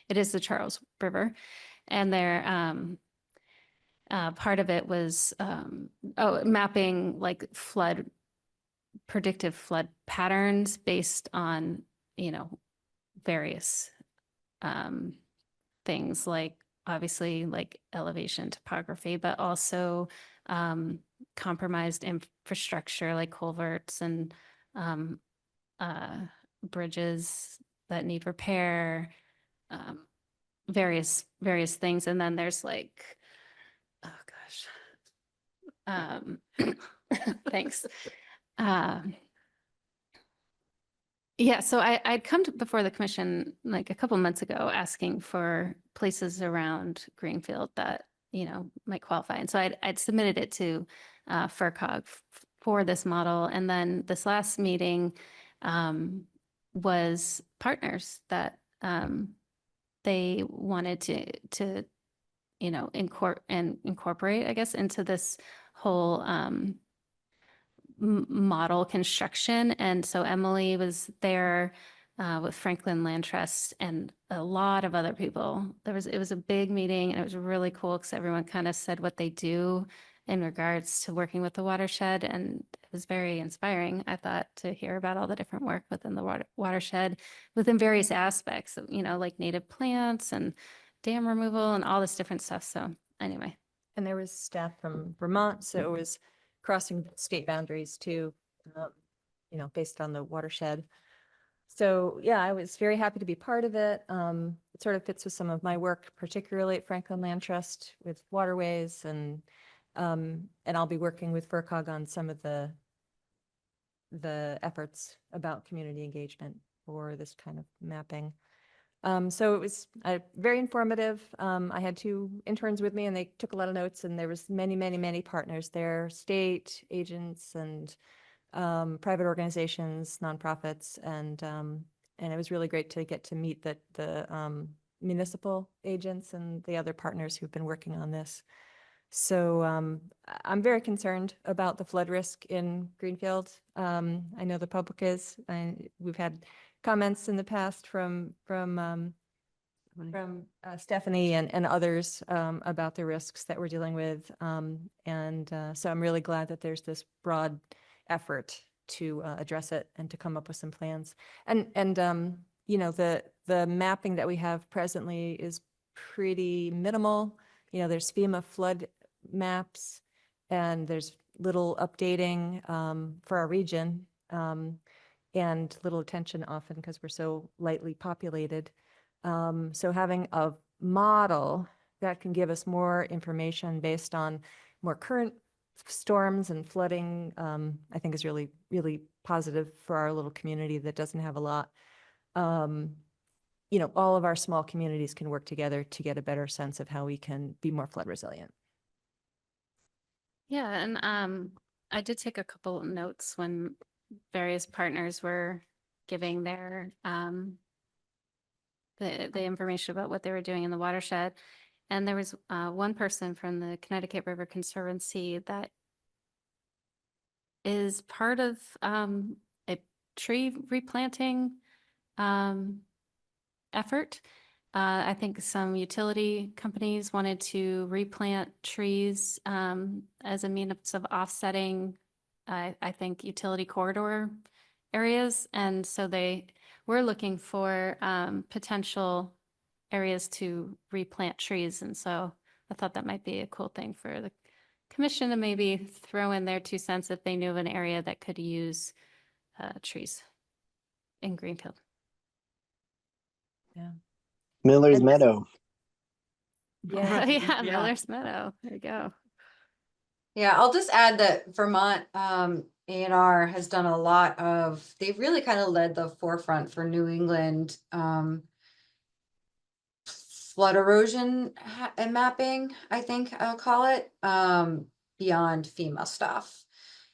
Speaker 2: it is the Charles River, and they're part of it was mapping like predictive flood patterns based on various things, like obviously like elevation, topography, but also compromised infrastructure like culverts and bridges that need repair, various things. And then there's like, oh gosh, thanks. Yeah, so I'd come before the commission like a couple months ago asking for places around Greenfield that, might qualify. And so I'd submitted it to FERCog for this model. And then this last meeting was partners that they wanted to incorporate, I guess, into this whole model construction. And so Emily was there with Franklin Land Trust and a lot of other people. It was a big meeting, and it was really cool because everyone kind of said what they do in regards to working with the watershed. And it was very inspiring, I thought, to hear about all the different work within the watershed within various aspects of, like native plants and dam removal and all this different stuff. So anyway.
Speaker 3: And there was staff from Vermont, so it was crossing state boundaries too, based on the watershed. So yeah, I was very happy to be part of it. It sort of fits with some of my work, particularly at Franklin Land Trust with waterways, and I'll be working with FERCog on some of the efforts about community engagement for this kind of mapping. So it was very informative. I had 2 interns with me, and they took a lot of notes, and there was many partners there, state agents and private organizations, nonprofits, and it was really great to get to meet the municipal agents and the other partners who've been working on this. So I'm very concerned about the flood risk in Greenfield. I know the public is, and we've had comments in the past from Stephanie and others about the risks that we're dealing with. So I'm really glad that there's this broad effort to address it and to come up with some plans. And the mapping that we have presently is pretty minimal. There's FEMA flood maps, and there's little updating for our region, and little attention often because we're so lightly populated. So having a model that can give us more information based on more current storms and flooding, I think is really, really positive for our little community that doesn't have a lot. All of our small communities can work together to get a better sense of how we can be more flood resilient.
Speaker 2: Yeah, and I did take a couple of notes when various partners were giving their the information about what they were doing in the watershed. And there was one person from the Connecticut River Conservancy that is part of a tree replanting effort. I think some utility companies wanted to replant trees as a means of offsetting, I think, utility corridor areas. And so they were looking for potential areas to replant trees. And so I thought that might be a cool thing for the commission to maybe throw in their 2 cents if they knew of an area that could use trees in Greenfield.
Speaker 3: Yeah.
Speaker 5: Miller's
Speaker 3: And-
Speaker 5: Meadow.
Speaker 3: Yeah.
Speaker 2: Yeah, Miller's Meadow. There you go.
Speaker 1: Yeah, I'll just add that Vermont A&R has done a lot of, they've really kind of led the forefront for New England flood erosion and mapping, I think I'll call it. beyond FEMA stuff.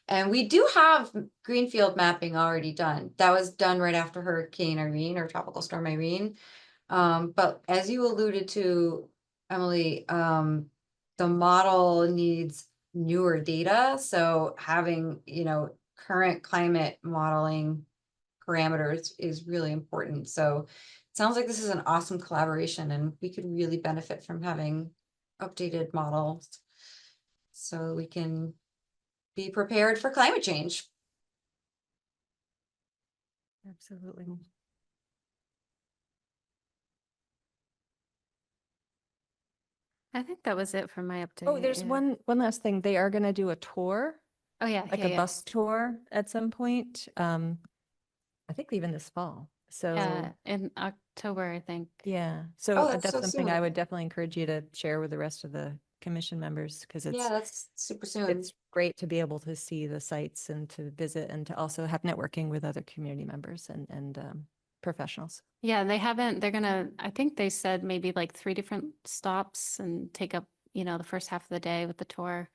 Speaker 1: And we do have greenfield mapping already done. That was done right after Hurricane Irene or Tropical Storm Irene. But as you alluded to, Emily, the model needs newer data. So having, current climate modeling parameters is really important. So it sounds like this is an awesome collaboration and we could really benefit from having updated models so we can be prepared for climate change.
Speaker 3: Absolutely.
Speaker 2: I think that was it for my update.
Speaker 3: Oh, there's
Speaker 2: yeah.
Speaker 3: one last thing. They are gonna do a tour,
Speaker 2: Oh, yeah.
Speaker 3: like
Speaker 2: yeah,
Speaker 3: a
Speaker 2: yeah.
Speaker 3: bus tour at some point. I think even this fall. So,
Speaker 2: Yeah, in October, I think.
Speaker 3: yeah.
Speaker 1: Oh,
Speaker 3: So
Speaker 1: that's
Speaker 3: that's
Speaker 1: so
Speaker 3: something
Speaker 1: soon.
Speaker 3: I would definitely encourage you to share with the rest of the commission members because
Speaker 1: Yeah, that's super soon.
Speaker 3: it's great to be able to see the sites and to visit and to also have networking with other community members and professionals.
Speaker 2: Yeah, they're gonna, I think they said maybe like 3 different stops and take up, the first half of the day with the tour.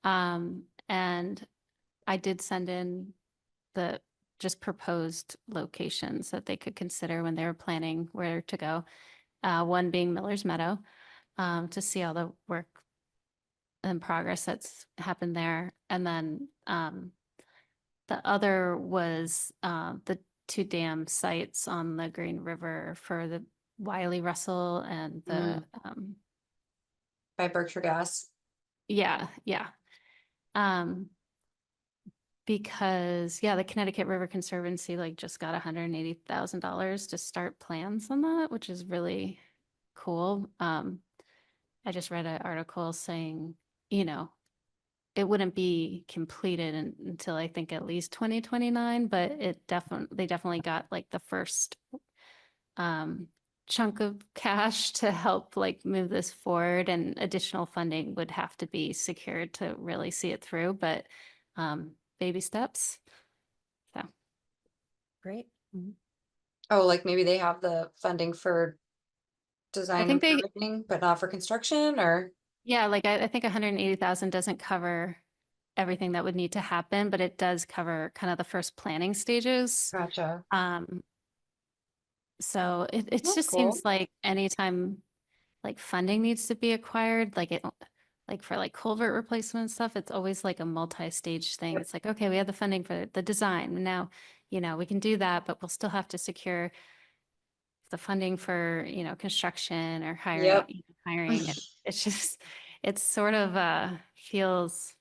Speaker 2: And I did send in the just proposed locations that they could consider when they were planning where to go. One being Miller's Meadow, to see all the work and progress that's happened there. And then the other was the 2 dam sites on the Green River for the Wiley Russell and the
Speaker 1: By Berkshire Gas.
Speaker 2: yeah. Because the Connecticut River Conservancy like just got $180,000 to start plans on that, which is really cool. I just read an article saying, it wouldn't be completed until I think at least 2029, but they definitely got like the first chunk of cash to help like move this forward, and additional funding would have to be secured to really see it through, but baby steps. So
Speaker 3: Great.
Speaker 1: Oh, like maybe they have the funding for design
Speaker 2: think
Speaker 1: and
Speaker 2: they-
Speaker 1: permitting, but not for construction, or?
Speaker 2: yeah, like I think 180,000 doesn't cover everything that would need to happen, but it does cover kind of the first planning stages.
Speaker 1: Gotcha.
Speaker 2: So it
Speaker 1: That's
Speaker 2: just
Speaker 1: cool.
Speaker 2: seems like anytime like funding needs to be acquired, like for like culvert replacement stuff, it's always like a multi-stage thing. It's like, okay, we have the funding for the design. And now, we can do that, but we'll still have to secure the funding for, construction or hiring,
Speaker 1: Yep.
Speaker 2: hiring. It's just, it's sort of feels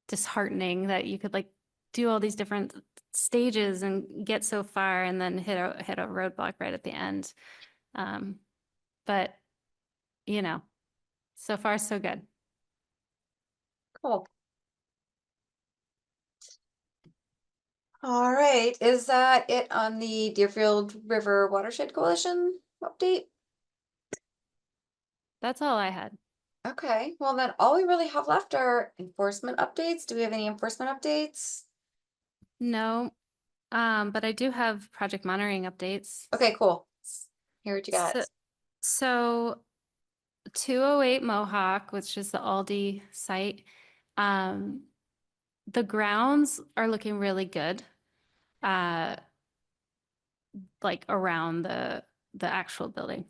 Speaker 2: disheartening that you could like do all these different stages and get so far and then hit a roadblock right at the end. But so far so good.
Speaker 1: Cool. All right, is that it on the Deerfield River Watershed Coalition update?
Speaker 2: That's all I had.
Speaker 1: Okay, well then all we really have left are enforcement updates. Do we have any enforcement updates?
Speaker 2: No, but I do have project monitoring updates.
Speaker 1: Okay, cool. Hear what you got.
Speaker 2: So 208 Mohawk, which is the Aldi site, the grounds are looking really good. Like around the actual building.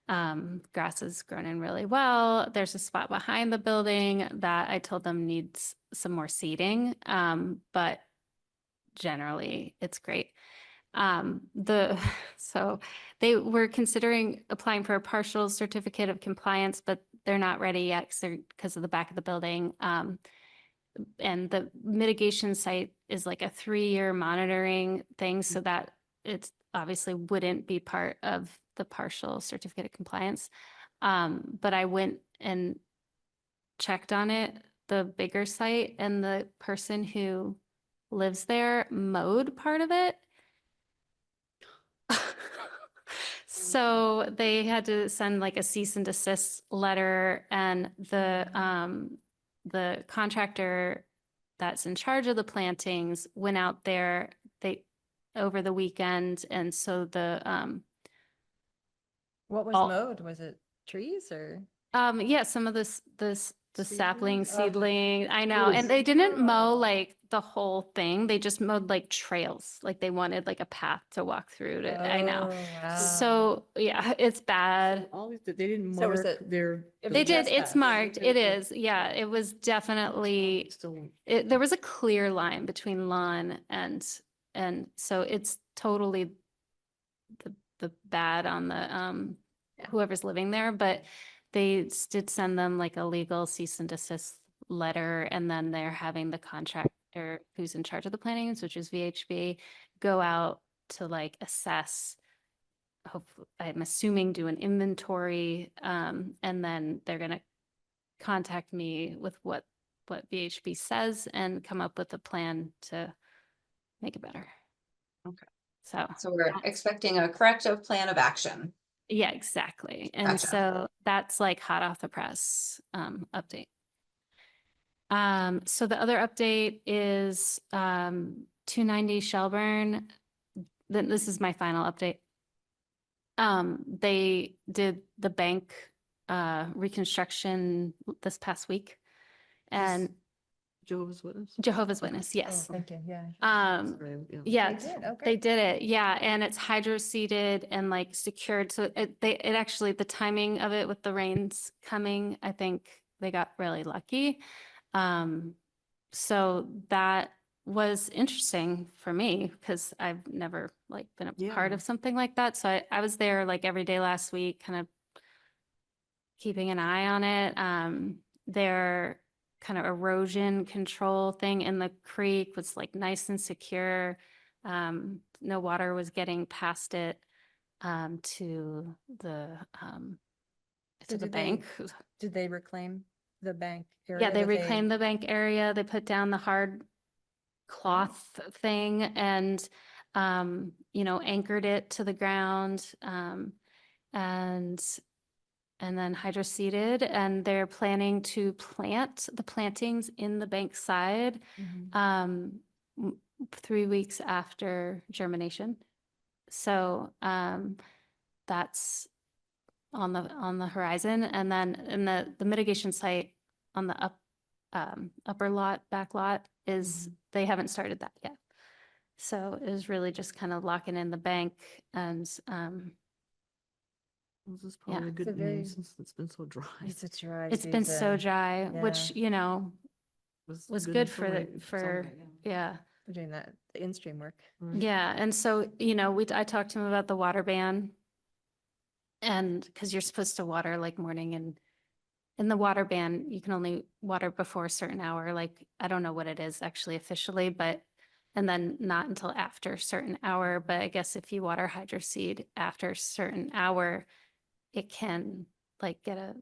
Speaker 2: Grass has grown in really well. There's a spot behind the building that I told them needs some more seating, but generally it's great. So they were considering applying for a partial certificate of compliance, but they're not ready yet because of the back of the building. And the mitigation site is like a 3-year monitoring thing, so that it's obviously wouldn't be part of the partial certificate of compliance. But I went and checked on it, the bigger site, and the person who lives there mowed part of it. So they had to send like a cease and desist letter, and the contractor that's in charge of the plantings went out there over the weekend, and so
Speaker 3: What was
Speaker 2: All-
Speaker 3: mowed? Was it trees or?
Speaker 2: Yeah, some of the sapling
Speaker 4: Seedlings?
Speaker 2: seedling, I know, and they didn't mow like the whole thing. They just mowed like trails, like they wanted like a path to walk through to, I know.
Speaker 3: Oh, wow.
Speaker 2: So, yeah, it's bad.
Speaker 4: All these, they didn't
Speaker 3: So was
Speaker 4: mark
Speaker 3: it-
Speaker 4: their.
Speaker 3: it was
Speaker 2: They
Speaker 3: a
Speaker 2: did, it's
Speaker 3: trespass.
Speaker 2: marked, it
Speaker 4: Okay.
Speaker 2: is, yeah, it was definitely,
Speaker 4: Still,
Speaker 2: there was a clear line between lawn and so it's totally the bad on the, whoever's living there, but they did send them like a legal cease and desist letter, and then they're having the contractor who's in charge of the plantings, which is VHB, go out to like assess, I'm assuming do an inventory, and then they're gonna contact me with what VHB says and come up with a plan to make it better.
Speaker 4: Okay.
Speaker 2: So,
Speaker 1: So we're
Speaker 2: that's-
Speaker 1: expecting a corrective plan of action.
Speaker 2: yeah, exactly. And
Speaker 1: Gotcha.
Speaker 2: so that's like hot off the press, update. So the other update is, 290 Shelburne. Then this is my final update. They did the bank, reconstruction this past week. And
Speaker 4: Jehovah's Witness?
Speaker 2: Jehovah's Witness,
Speaker 3: Oh,
Speaker 2: yes.
Speaker 3: thank you, yeah.
Speaker 4: Sorry,
Speaker 2: Yeah,
Speaker 3: They did, okay.
Speaker 2: they did it. Yeah, and it's hydro seeded and like secured. So it actually, the timing of it with the rains coming, I think they got really lucky. So that was interesting for me because I've never like been a part
Speaker 4: Yeah.
Speaker 2: of something like that. So I was there like every day last week, kind of keeping an eye on it. Their kind of erosion control thing in the creek was like nice and secure. No water was getting past it to the
Speaker 3: So did they-
Speaker 2: bank.
Speaker 3: Did they reclaim the bank area?
Speaker 2: Yeah, they
Speaker 3: that
Speaker 2: reclaimed the bank area. They put down the hard cloth thing and anchored it to the ground. And then hydroseeded, and they're planning to plant the plantings in the bank side
Speaker 3: Mhm.
Speaker 2: 3 weeks after germination. So that's on the horizon, and then in the mitigation site on the upper lot, back lot is they haven't started that yet. So it was really just kind of locking in the bank and
Speaker 4: This is
Speaker 2: Yeah.
Speaker 4: probably a
Speaker 3: It's a
Speaker 4: good
Speaker 3: very-
Speaker 4: news since it's been so dry.
Speaker 3: It's a dry
Speaker 2: it's been so
Speaker 3: season.
Speaker 2: dry, which, was good for the,
Speaker 4: rain,
Speaker 2: for,
Speaker 4: summer,
Speaker 2: yeah.
Speaker 3: We're doing that, the in-stream work.
Speaker 4: Right.
Speaker 2: Yeah, and so, I talked to him about the water ban. And because you're supposed to water like morning and in the water ban, you can only water before a certain hour, like, I don't know what it is actually officially, and then not until after a certain hour, but I guess if you water hydroseed after a certain hour, it can like get a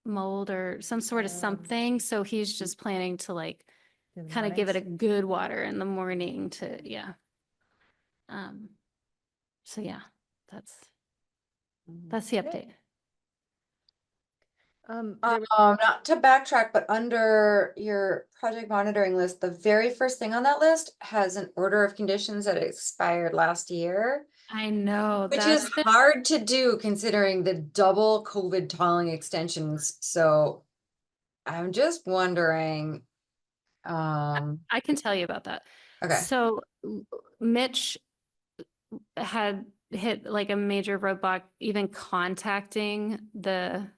Speaker 2: mold or some sort of
Speaker 3: Oh.
Speaker 2: something. So he's just planning to like
Speaker 3: in the
Speaker 2: kind of give it a
Speaker 3: mornings.
Speaker 2: good water in the morning to, yeah. So yeah, that's
Speaker 4: Mhm.
Speaker 2: the
Speaker 3: Okay.
Speaker 2: update.
Speaker 3: There was-
Speaker 1: Not to backtrack, but under your project monitoring list, the very first thing on that list has an order of conditions that expired last year.
Speaker 2: I know,
Speaker 1: Which
Speaker 2: that's
Speaker 1: is
Speaker 2: been-
Speaker 1: hard to do considering the double COVID tolling extensions, so I'm just wondering.
Speaker 2: I can tell you about that.
Speaker 1: Okay,
Speaker 2: So Mitch had hit like a major roadblock, even contacting the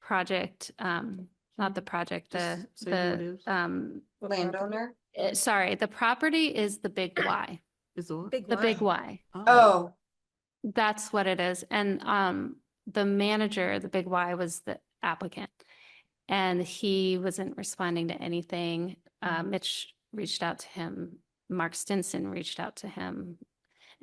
Speaker 2: project, not the project,
Speaker 4: Just say who it is.
Speaker 3: what property?
Speaker 1: landowner.
Speaker 2: sorry, the property is the Big Y,
Speaker 4: Is the what?
Speaker 2: the Big Y.
Speaker 1: Oh,
Speaker 2: That's what it is. And the manager, the Big Y, was the applicant. And he wasn't responding to anything. Mitch reached out to him. Mark Stinson reached out to him.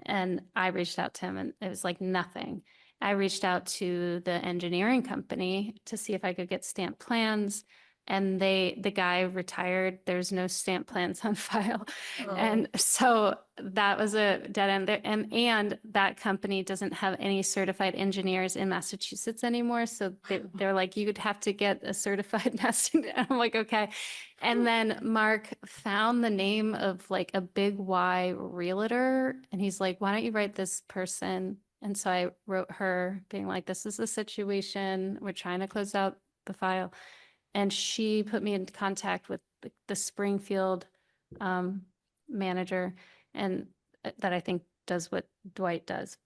Speaker 2: And I reached out to him, and it was like nothing. I reached out to the engineering company to see if I could get stamped plans. And the guy retired. There's no stamp plans on file.
Speaker 3: Oh.
Speaker 2: And so that was a dead end there. And that company doesn't have any certified engineers in Massachusetts anymore. So they're like, you would have to get a certified master. I'm like, okay. And then Mark found the name of like a Big Y realtor, and he's like, why don't you write this person And so I wrote her being like, this is the situation. We're trying to close out the file. And she put me in contact with the Springfield manager, and that I think does what Dwight does.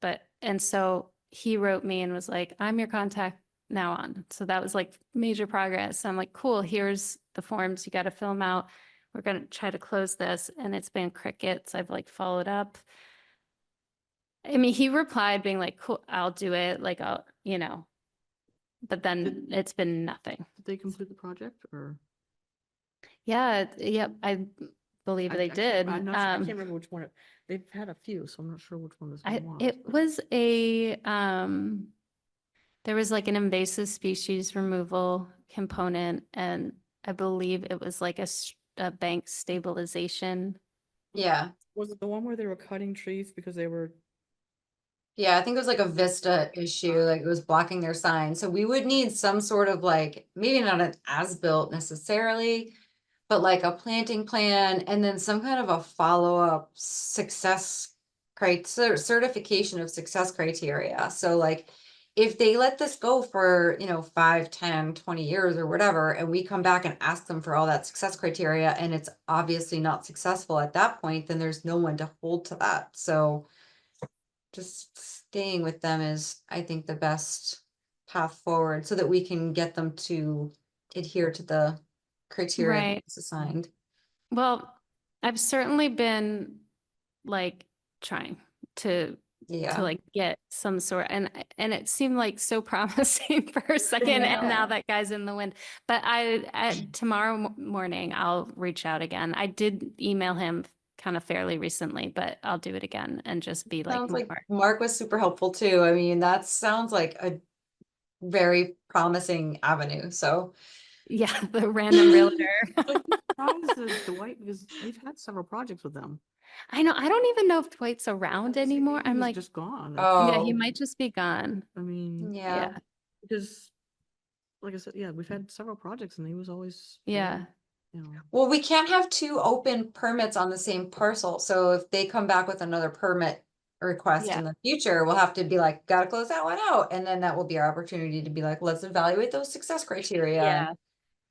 Speaker 2: And so he wrote me and was like, I'm your contact now on. So that was like major progress. I'm like, cool, here's the forms. You got to fill them out. We're going to try to close this. And it's been crickets. I've like followed up. I mean, he replied being like, cool, I'll do it. Like, I'll, but then it's been nothing.
Speaker 4: Did they complete the project or?
Speaker 2: Yeah, yep, I believe they did.
Speaker 4: I'm not sure, I can't remember which one. They've had a few, so I'm not sure which one this one was.
Speaker 2: It
Speaker 4: but-
Speaker 2: was there was like an invasive species removal component, and I believe it was like a bank stabilization.
Speaker 1: Yeah.
Speaker 4: Was it the one where they were cutting trees because they were?
Speaker 1: Yeah, I think it was like a Vista issue, like it was blocking their sign. So we would need some sort of like, maybe not an as-built necessarily, but like a planting plan and then some kind of a follow-up success certification of success criteria. So like if they let this go for, 5, 10, 20 years or whatever, and we come back and ask them for all that success criteria and it's obviously not successful at that point, then there's no one to hold to that. So just staying with them is, I think, the best path forward so that we can get them to adhere to the criteria
Speaker 2: Right.
Speaker 1: that's assigned.
Speaker 2: Well, I've certainly been like trying to
Speaker 1: Yeah.
Speaker 2: like get some sort, and it seemed like so promising for a second, and now
Speaker 1: Yeah.
Speaker 2: that guy's in the wind. But tomorrow morning I'll reach out again. I did email him kind of fairly recently, but I'll do it again and just be like
Speaker 1: Sounds like
Speaker 2: more.
Speaker 1: Mark was super helpful too. I mean, that sounds like a very promising avenue. So
Speaker 2: Yeah, the random realtor.
Speaker 4: Surprised that Dwight, because we've had several projects with them.
Speaker 2: I know. I don't even know if Dwight's around anymore.
Speaker 4: He
Speaker 2: I'm
Speaker 4: was
Speaker 2: like,
Speaker 4: just gone.
Speaker 2: yeah, he
Speaker 1: Oh.
Speaker 2: might just be gone.
Speaker 4: I mean,
Speaker 1: yeah.
Speaker 2: Yeah.
Speaker 4: because, like I said, yeah, we've had several projects and he was always.
Speaker 2: Yeah.
Speaker 1: Well, we can't have two open permits on the same parcel. So if they come back with another permit request
Speaker 2: Yeah.
Speaker 1: in the future, we'll have to be like, gotta close that one out. And then that will be our opportunity to be like, let's evaluate those success criteria.
Speaker 2: Yeah.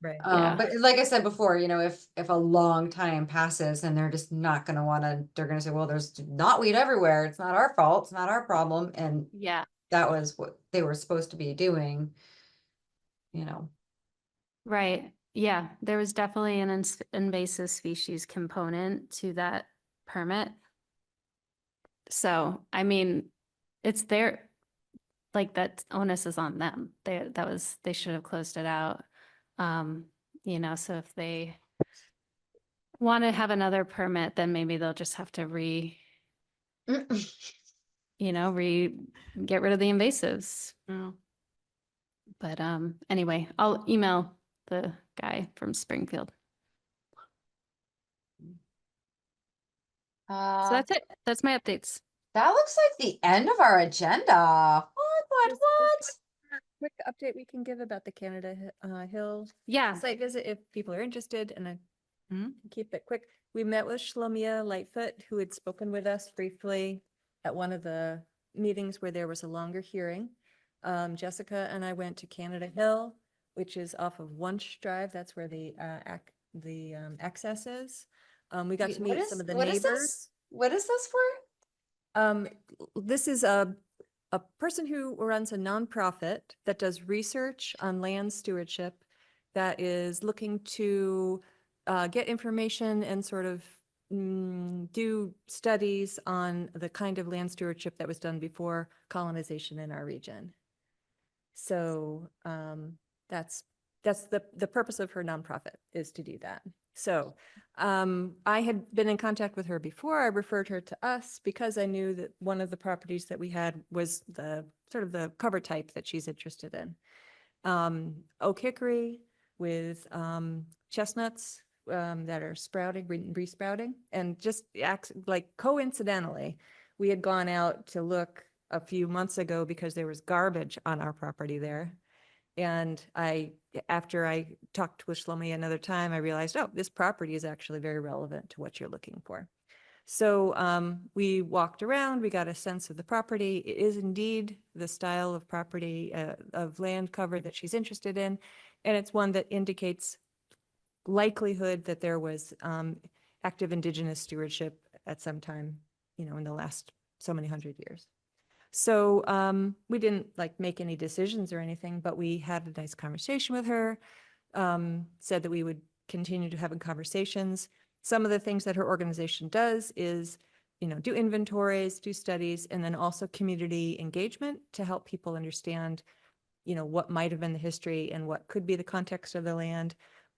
Speaker 3: Right.
Speaker 2: Yeah.
Speaker 1: But like I said before, if a long time passes and they're just not gonna they're gonna say, well, there's knotweed everywhere. It's not our fault. It's not our problem. And
Speaker 2: Yeah.
Speaker 1: that was what they were supposed to be doing.
Speaker 2: Right. Yeah. There was definitely an invasive species component to that permit. So, I mean, it's their, like, that onus is on them. They should have closed it out. So if they want to have another permit, then maybe they'll just have to get rid of the invasives.
Speaker 4: Yeah.
Speaker 2: But anyway, I'll email the guy from Springfield. So that's it. That's my updates.
Speaker 1: That looks like the end of our agenda. What?
Speaker 3: Quick update we can give about the Canada Hill
Speaker 2: Yeah.
Speaker 3: site visit if people are interested, and I
Speaker 4: Mhm.
Speaker 3: can keep it quick. We met with Shlomia Lightfoot, who had spoken with us briefly at one of the meetings where there was a longer hearing. Jessica and I went to Canada Hill, which is off of Wunsch Drive. That's where the access is. We got to meet some of the neighbors.
Speaker 1: What is this for?
Speaker 3: This is a person who runs a nonprofit that does research on land stewardship that is looking to get information and sort of do studies on the kind of land stewardship that was done before colonization in our region. So that's the purpose of her nonprofit, is to do that. So I had been in contact with her before. I referred her to us because I knew that one of the properties that we had was the sort of the cover type that she's interested in. Oak hickory with chestnuts that are sprouting, resprouting, and just like coincidentally, we had gone out to look a few months ago because there was garbage on our property there. And after I talked with Shlomi another time, I realized, oh, this property is actually very relevant to what you're looking for. So we walked around, we got a sense of the property. It is indeed the style of property, of land cover that she's interested in. And it's one that indicates likelihood that there was active indigenous stewardship at some time, in the last so many hundred years. So we didn't like make any decisions or anything, but we had a nice conversation with her, said that we would continue to have conversations. Some of the things that her organization does is, do inventories, do studies, and then also community engagement to help people understand, what might have been the history and what could be the context of the land.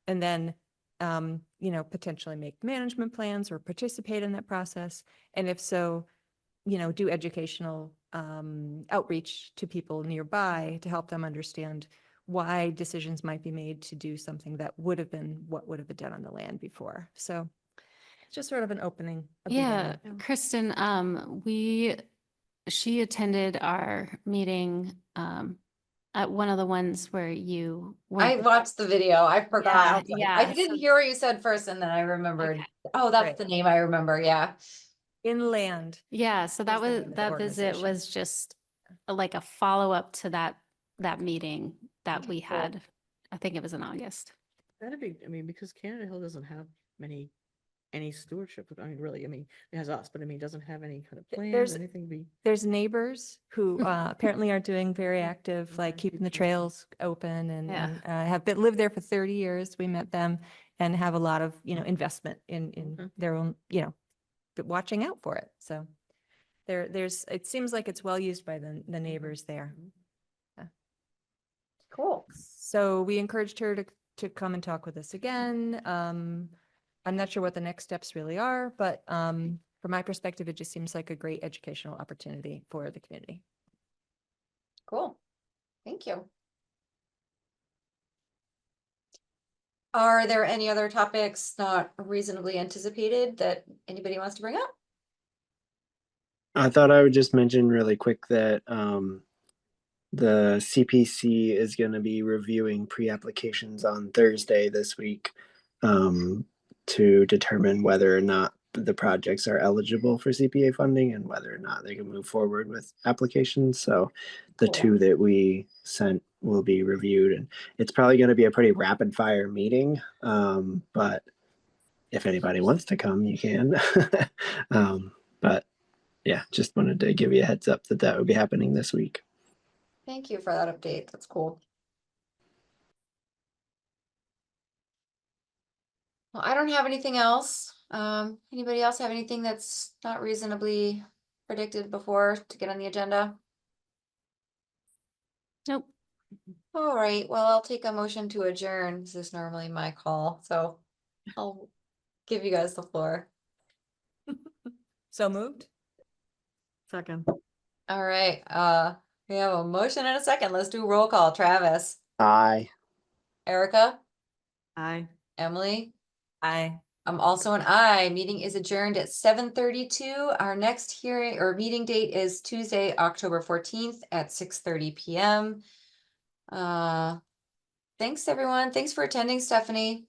Speaker 3: And then, potentially make management plans or participate in that process. And if so, do educational outreach to people nearby to help them understand why decisions might be made to do something that would have been what would have been done on the land before. So it's just sort of an opening. a
Speaker 2: Yeah,
Speaker 3: beginning.
Speaker 2: Kristen, she attended our meeting, at one of the ones where you
Speaker 1: I
Speaker 2: were.
Speaker 1: watched the video. I forgot. I was like- I
Speaker 2: yeah,
Speaker 1: didn't
Speaker 2: so-
Speaker 1: hear what you said first and then I remembered.
Speaker 2: Okay.
Speaker 1: Oh, that's
Speaker 3: Right.
Speaker 1: the name I remember. Yeah.
Speaker 3: Inland.
Speaker 2: Yeah, so that
Speaker 3: is the
Speaker 2: was,
Speaker 3: name of the
Speaker 2: that visit
Speaker 3: organization.
Speaker 2: was just like a follow-up to that meeting that we
Speaker 3: Cool.
Speaker 2: had. I think it was in August.
Speaker 4: That'd be, because Canada Hill doesn't have any stewardship. Really, it has us, but it doesn't have any kind of plans,
Speaker 3: There's-
Speaker 4: anything be.
Speaker 3: There's neighbors who apparently are doing very active, like
Speaker 4: Okay.
Speaker 3: keeping the trails open and,
Speaker 2: Yeah.
Speaker 3: have lived there for 30 years. We met them and have a lot of, investment in
Speaker 4: Okay.
Speaker 3: their own, but watching out for it. So it seems like it's well used by the neighbors there.
Speaker 1: Cool.
Speaker 3: So we encouraged her to come and talk with us again. I'm not sure what the next steps really are, but from my perspective, it just seems like a great educational opportunity for the community.
Speaker 1: Cool. Thank you. Are there any other topics not reasonably anticipated that anybody wants to bring up?
Speaker 5: I thought I would just mention really quick that the CPC is going to be reviewing pre-applications on Thursday this week to determine whether or not the projects are eligible for CPA funding and whether or not they can move forward with applications. So the
Speaker 1: Cool.
Speaker 5: two that we sent will be reviewed, and it's probably going to be a pretty rapid fire meeting. But if anybody wants to come, you can. But yeah, just wanted to give you a heads up that would be happening this week.
Speaker 1: Thank you for that update. That's cool. Well, I don't have anything else. Anybody else have anything that's not reasonably predicted before to get on the agenda?
Speaker 2: Nope.
Speaker 1: All right, well, I'll take a motion to adjourn. This is normally my call, so I'll give you guys the floor.
Speaker 3: So moved?
Speaker 4: Second.
Speaker 1: All right, we have a motion and a second. Let's do roll call. Travis,
Speaker 5: Aye.
Speaker 1: Erica,
Speaker 4: Aye.
Speaker 1: Emily.
Speaker 3: Aye.
Speaker 1: I'm also an aye. Meeting is adjourned at 7:32. Our next hearing or meeting date is Tuesday, October 14th at 6:30 p.m. Thanks everyone. Thanks for attending, Stephanie.